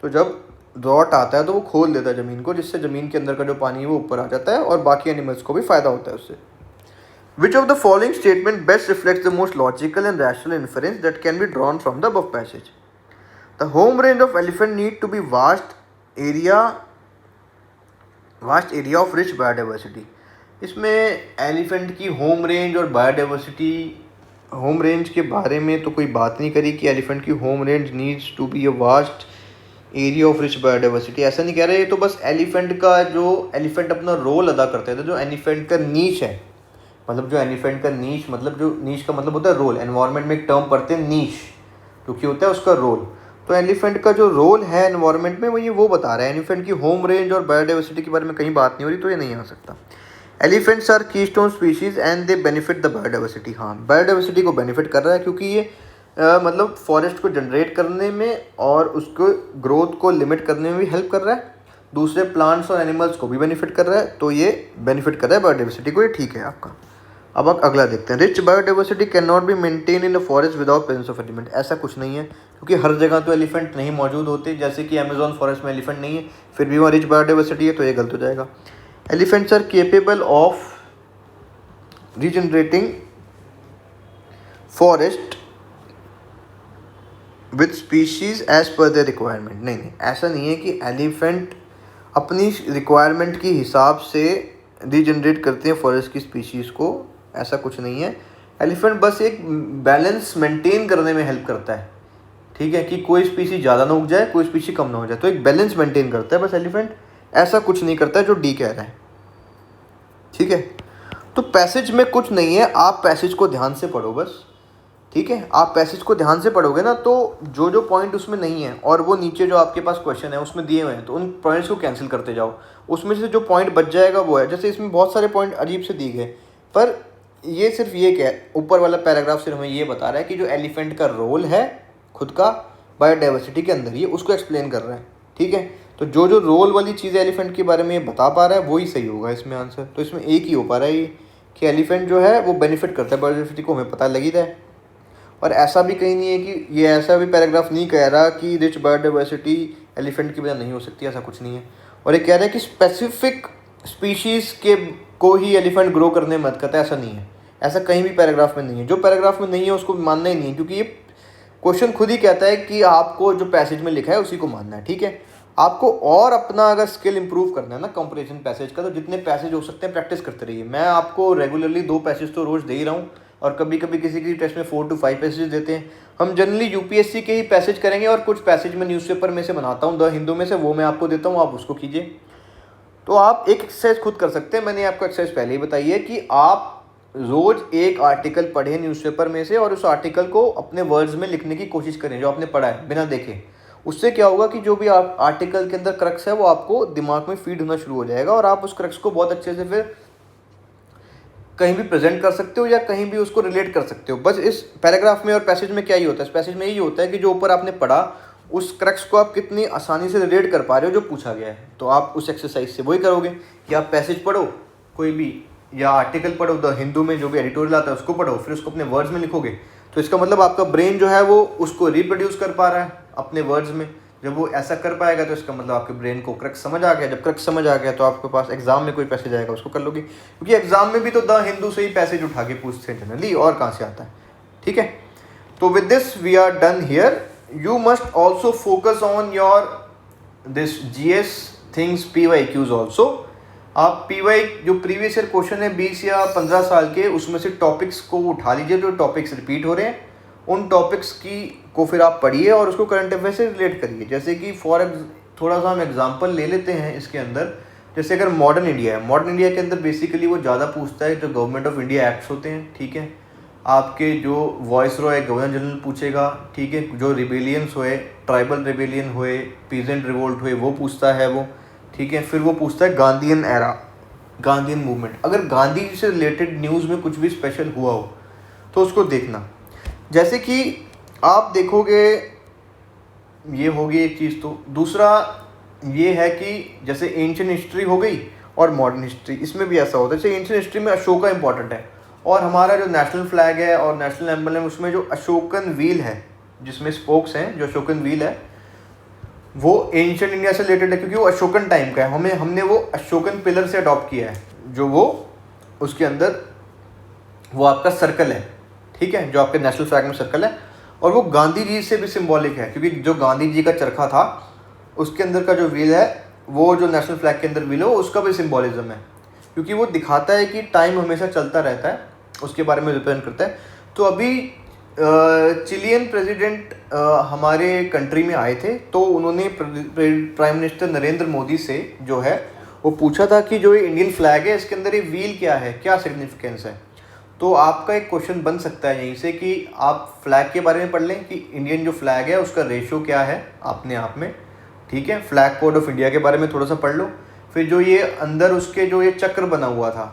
S1: तो जब ड्रॉट आता है तो वो खोल देता है ज़मीन को, जिससे ज़मीन के अंदर का जो पानी है वो ऊपर आ जाता है और बाकी एनिमल्स को भी फ़ायदा होता है उससे. Which of the following statement best reflects the most logical and rational inference that can be drawn from the above passage? The home range of elephant need to be area of rich biodiversity. इसमें elephant की home range और biodiversity, home range के बारे में तो कोई बात नहीं करी कि एलिफेंट की home range needs to be a vast area of rich biodiversity, ऐसा नहीं कह रहे. ये तो बस एलिफेंट का जो एलिफेंट अपना रोल अदा करते थे, जो एलिफेंट का नीच है, मतलब जो एलिफेंट का नीच, मतलब जो नीच का मतलब होता है रोल. एनवायरनमेंट में एक टर्म पढ़ते हैं नीच, तो क्या होता है उसका रोल. तो एलिफेंट का जो रोल है एनवायरनमेंट में वो बता रहा है. एलिफेंट की होम रेंज और बायोडाइवर्सिटी के बारे में कहीं बात नहीं हो रही, तो ये नहीं आ सकता. Elephants are keystone species and they benefit the biodiversity. हाँ, बायोडाइवर्सिटी को बेनिफिट कर रहा है क्योंकि ये मतलब फॉरेस्ट को जनरेट करने में और उसको ग्रोथ को लिमिट करने में भी हेल्प कर रहा है. दूसरे प्लांट्स और एनिमल्स को भी बेनिफिट कर रहा है, तो ये बेनिफिट कर रहा है बायोडाइवर्सिटी को, ये ठीक है आपका. अब आप अगला देखते हैं. Rich biodiversity can not be maintain in a forest without presence of elephant. ऐसा कुछ नहीं है, क्योंकि हर जगह तो एलिफेंट नहीं मौजूद होते. जैसे कि अमेजोन फॉरेस्ट में एलिफेंट नहीं है, फिर भी वहाँ रिच बायोडाइवर्सिटी है, तो ये गलत हो जाएगा. Elephants are capable of regenerating forest with species as per their requirement. नहीं, ऐसा नहीं है कि एलिफेंट अपनी रिक्वायरमेंट के हिसाब से रीजनरेट करते हैं फॉरेस्ट की स्पीशीज़ को, ऐसा कुछ नहीं है. एलिफेंट बस एक बैलेंस मेंटेन करने में हेल्प करता है, ठीक है, कि कोई स्पीशी ज़्यादा ना उग जाए, कोई स्पीशी कम ना हो जाए, तो एक बैलेंस मेंटेन करता है बस एलिफेंट. ऐसा कुछ नहीं करता है जो डी कह रहा है, ठीक है. तो पैसेज में कुछ नहीं है, आप पैसेज को ध्यान से पढ़ो बस, ठीक है. आप पैसेज को ध्यान से पढ़ोगे ना, तो जो जो पॉइंट उसमें नहीं है और वो नीचे जो आपके पास क्वेश्चन है उसमें दिए हुए हैं, तो उन पॉइंट्स को कैंसिल करते जाओ. उसमें से जो पॉइंट बच जाएगा वो है. जैसे इसमें बहुत सारे पॉइंट अजीब से दिए गए, पर ये सिर्फ ये क्या है, ऊपर वाला पैराग्राफ सिर्फ हमें ये बता रहा है कि जो एलिफेंट का रोल है खुद का बायोडाइवर्सिटी के अंदर, ये उसको एक्सप्लेन कर रहा है, ठीक है. तो जो जो रोल वाली चीज़ें एलिफेंट के बारे में ये बता पा रहा है वही सही होगा इसमें आंसर. तो इसमें एक ही हो पा रहा है ये कि एलिफेंट जो है वो बेनिफिट करता है बायोडाइवर्सिटी को, हमें पता लग ही रहा है. और ऐसा भी कहीं नहीं है कि ये ऐसा भी पैराग्राफ नहीं कह रहा कि रिच बायोडाइवर्सिटी एलिफेंट की वजह नहीं हो सकती, ऐसा कुछ नहीं है. और ये कह रहा है कि स्पेसिफिक स्पीशीज़ के को ही एलिफेंट ग्रो करने में मदद करता है, ऐसा नहीं है. ऐसा कहीं भी पैराग्राफ में नहीं है. जो पैराग्राफ में नहीं है उसको मानना ही नहीं है, क्योंकि ये क्वेश्चन खुद ही कहता है कि आपको जो पैसेज में लिखा है उसी को मानना है, ठीक है. आपको और अपना अगर स्किल इंप्रूव करना है ना कंप्रेशन पैसेज का, तो जितने पैसेज हो सकते हैं प्रैक्टिस करते रहिए. मैं आपको रेगुलरली 2 पैसेज तो रोज़ दे ही रहा हूँ, और कभी कभी किसी किसी टेस्ट में 4 to 5 पैसेज देते हैं. हम जनरली यूपीएससी के ही पैसेज करेंगे, और कुछ पैसेज में न्यूज़पेपर में से बनाता हूँ, द हिंदू में से, वो मैं आपको देता हूँ, आप उसको कीजिए. तो आप एक एक्सरसाइज खुद कर सकते हैं. मैंने आपको एक्सरसाइज पहले ही बताई है कि आप रोज़ एक आर्टिकल पढ़ें न्यूज़पेपर में से, और उस आर्टिकल को अपने वर्ड्स में लिखने की कोशिश करें जो आपने पढ़ा है बिना देखे. उससे क्या होगा कि जो भी आप आर्टिकल के अंदर क्रक्स है वो आपको दिमाग में फीड होना शुरू हो जाएगा, और आप उस क्रक्स को बहुत अच्छे से फिर कहीं भी प्रेजेंट कर सकते हो या कहीं भी उसको रिलेट कर सकते हो. बस इस पैराग्राफ में और पैसेज में क्या ही होता है, इस पैसेज में यही होता है कि जो ऊपर आपने पढ़ा उस क्रक्स को आप कितनी आसानी से रिलेट कर पा रहे हो जो पूछा गया है. तो आप उस एक्सरसाइज से वही करोगे कि आप पैसेज पढ़ो कोई भी, या आर्टिकल पढ़ो द हिंदू में, जो भी एडिटोरियल आता है उसको पढ़ो, फिर उसको अपने वर्ड्स में लिखोगे. तो इसका मतलब आपका ब्रेन जो है वो उसको रिप्रोड्यूस कर पा रहा है अपने वर्ड्स में. जब वो ऐसा कर पाएगा तो इसका मतलब आपके ब्रेन को क्रक्स समझ आ गया. जब क्रक्स समझ आ गया तो आपके पास एग्जाम में कोई पैसेज आएगा उसको कर लोगे, क्योंकि एग्जाम में भी तो द हिंदू से ही पैसेज उठा के पूछते हैं जनरली, और कहाँ से आता है, ठीक है. तो with this we are done here. You must also focus on your this GS things PYQs also. आप PY जो प्रीवियस ईयर क्वेश्चन है 20 या 15 साल के, उसमें से टॉपिक्स को उठा लीजिए जो टॉपिक्स रिपीट हो रहे हैं. उन टॉपिक्स की को फिर आप पढ़िए और उसको करंट अफेयर से रिलेट करिए. जैसे कि थोड़ा सा हम एग्जांपल ले लेते हैं इसके अंदर. जैसे अगर मॉडर्न इंडिया है, मॉडर्न इंडिया के अंदर बेसिकली वो ज़्यादा पूछता है जो गवर्नमेंट ऑफ इंडिया एक्ट्स होते हैं, ठीक है. आपके जो वॉइस रॉय गवर्नर जनरल पूछेगा, ठीक है. जो रिबेलियंस हुए, ट्राइबल रिबेलियन हुए, पीजेंट रिवोल्ट हुए, वो पूछता है वो, ठीक है. फिर वो पूछता है गांधीयन एरा, गांधीयन मूवमेंट. अगर गांधी जी से रिलेटेड न्यूज़ में कुछ भी स्पेशल हुआ हो तो उसको देखना. जैसे कि आप देखोगे, ये होगी एक चीज़. तो दूसरा, ये है कि जैसे एंशियंट हिस्ट्री हो गई और मॉडर्न हिस्ट्री, इसमें भी ऐसा होता है। जैसे एंशियंट हिस्ट्री में अशोका इंपॉर्टेंट है, और हमारा जो नेशनल फ्लैग है और नेशनल एम्बलम है उसमें जो अशोकन व्हील है, जिसमें स्पोक्स हैं, जो अशोकन व्हील है वो एंशियंट इंडिया से रिलेटेड है, क्योंकि वो अशोकन टाइम का है। हमने वो अशोकन पिलर से अडॉप्ट किया है, जो वो उसके अंदर वो आपका सर्कल है, ठीक है, जो आपके नेशनल फ्लैग में सर्कल है। और वो गांधी जी से भी सिंबॉलिक है, क्योंकि जो गांधी जी का चरखा था उसके अंदर का जो व्हील है, वो जो नेशनल फ्लैग के अंदर व्हील है उसका भी सिंबॉलिज्म है, क्योंकि वो दिखाता है कि टाइम हमेशा चलता रहता है, उसके बारे में रिप्रेजेंट करता है। तो अभी चिलियन प्रेसिडेंट हमारे कंट्री में आए थे, तो उन्होंने प्राइम मिनिस्टर नरेंद्र मोदी से जो है वो पूछा था कि जो ये इंडियन फ्लैग है इसके अंदर ये व्हील क्या है, क्या सिग्निफिकेंस है। तो आपका एक क्वेश्चन बन सकता है यहीं से कि आप फ्लैग के बारे में पढ़ लें कि इंडियन जो फ्लैग है उसका रेशो क्या है अपने आप में, ठीक है। फ्लैग कोड ऑफ इंडिया के बारे में थोड़ा सा पढ़ लो। फिर जो ये अंदर उसके जो ये चक्र बना हुआ था,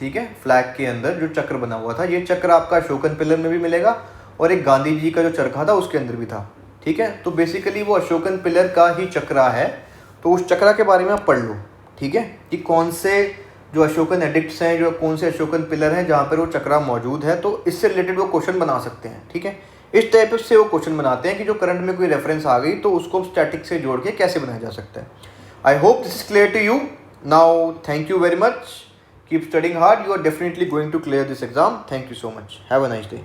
S1: ठीक है, फ्लैग के अंदर जो चक्र बना हुआ था, ये चक्र आपका अशोकन पिलर में भी मिलेगा और एक गांधी जी का जो चरखा था उसके अंदर भी था, ठीक है। तो बेसिकली वो अशोकन पिलर का ही चक्रा है, तो उस चक्रा के बारे में आप पढ़ लो, ठीक है, कि कौन से जो अशोकन एडिक्ट्स हैं, जो कौन से अशोकन पिलर हैं जहाँ पर वो चक्रा मौजूद है, तो इससे रिलेटेड वो क्वेश्चन बना सकते हैं, ठीक है। इस टाइप से वो क्वेश्चन बनाते हैं कि जो करंट में कोई रेफरेंस आ गई तो उसको स्टैटिक से जोड़ के कैसे बनाया जा सकता है। I hope this is clear to you now. Thank you very much, keep studying hard, you are definitely going to clear this exam. Thank you so much, have a nice day.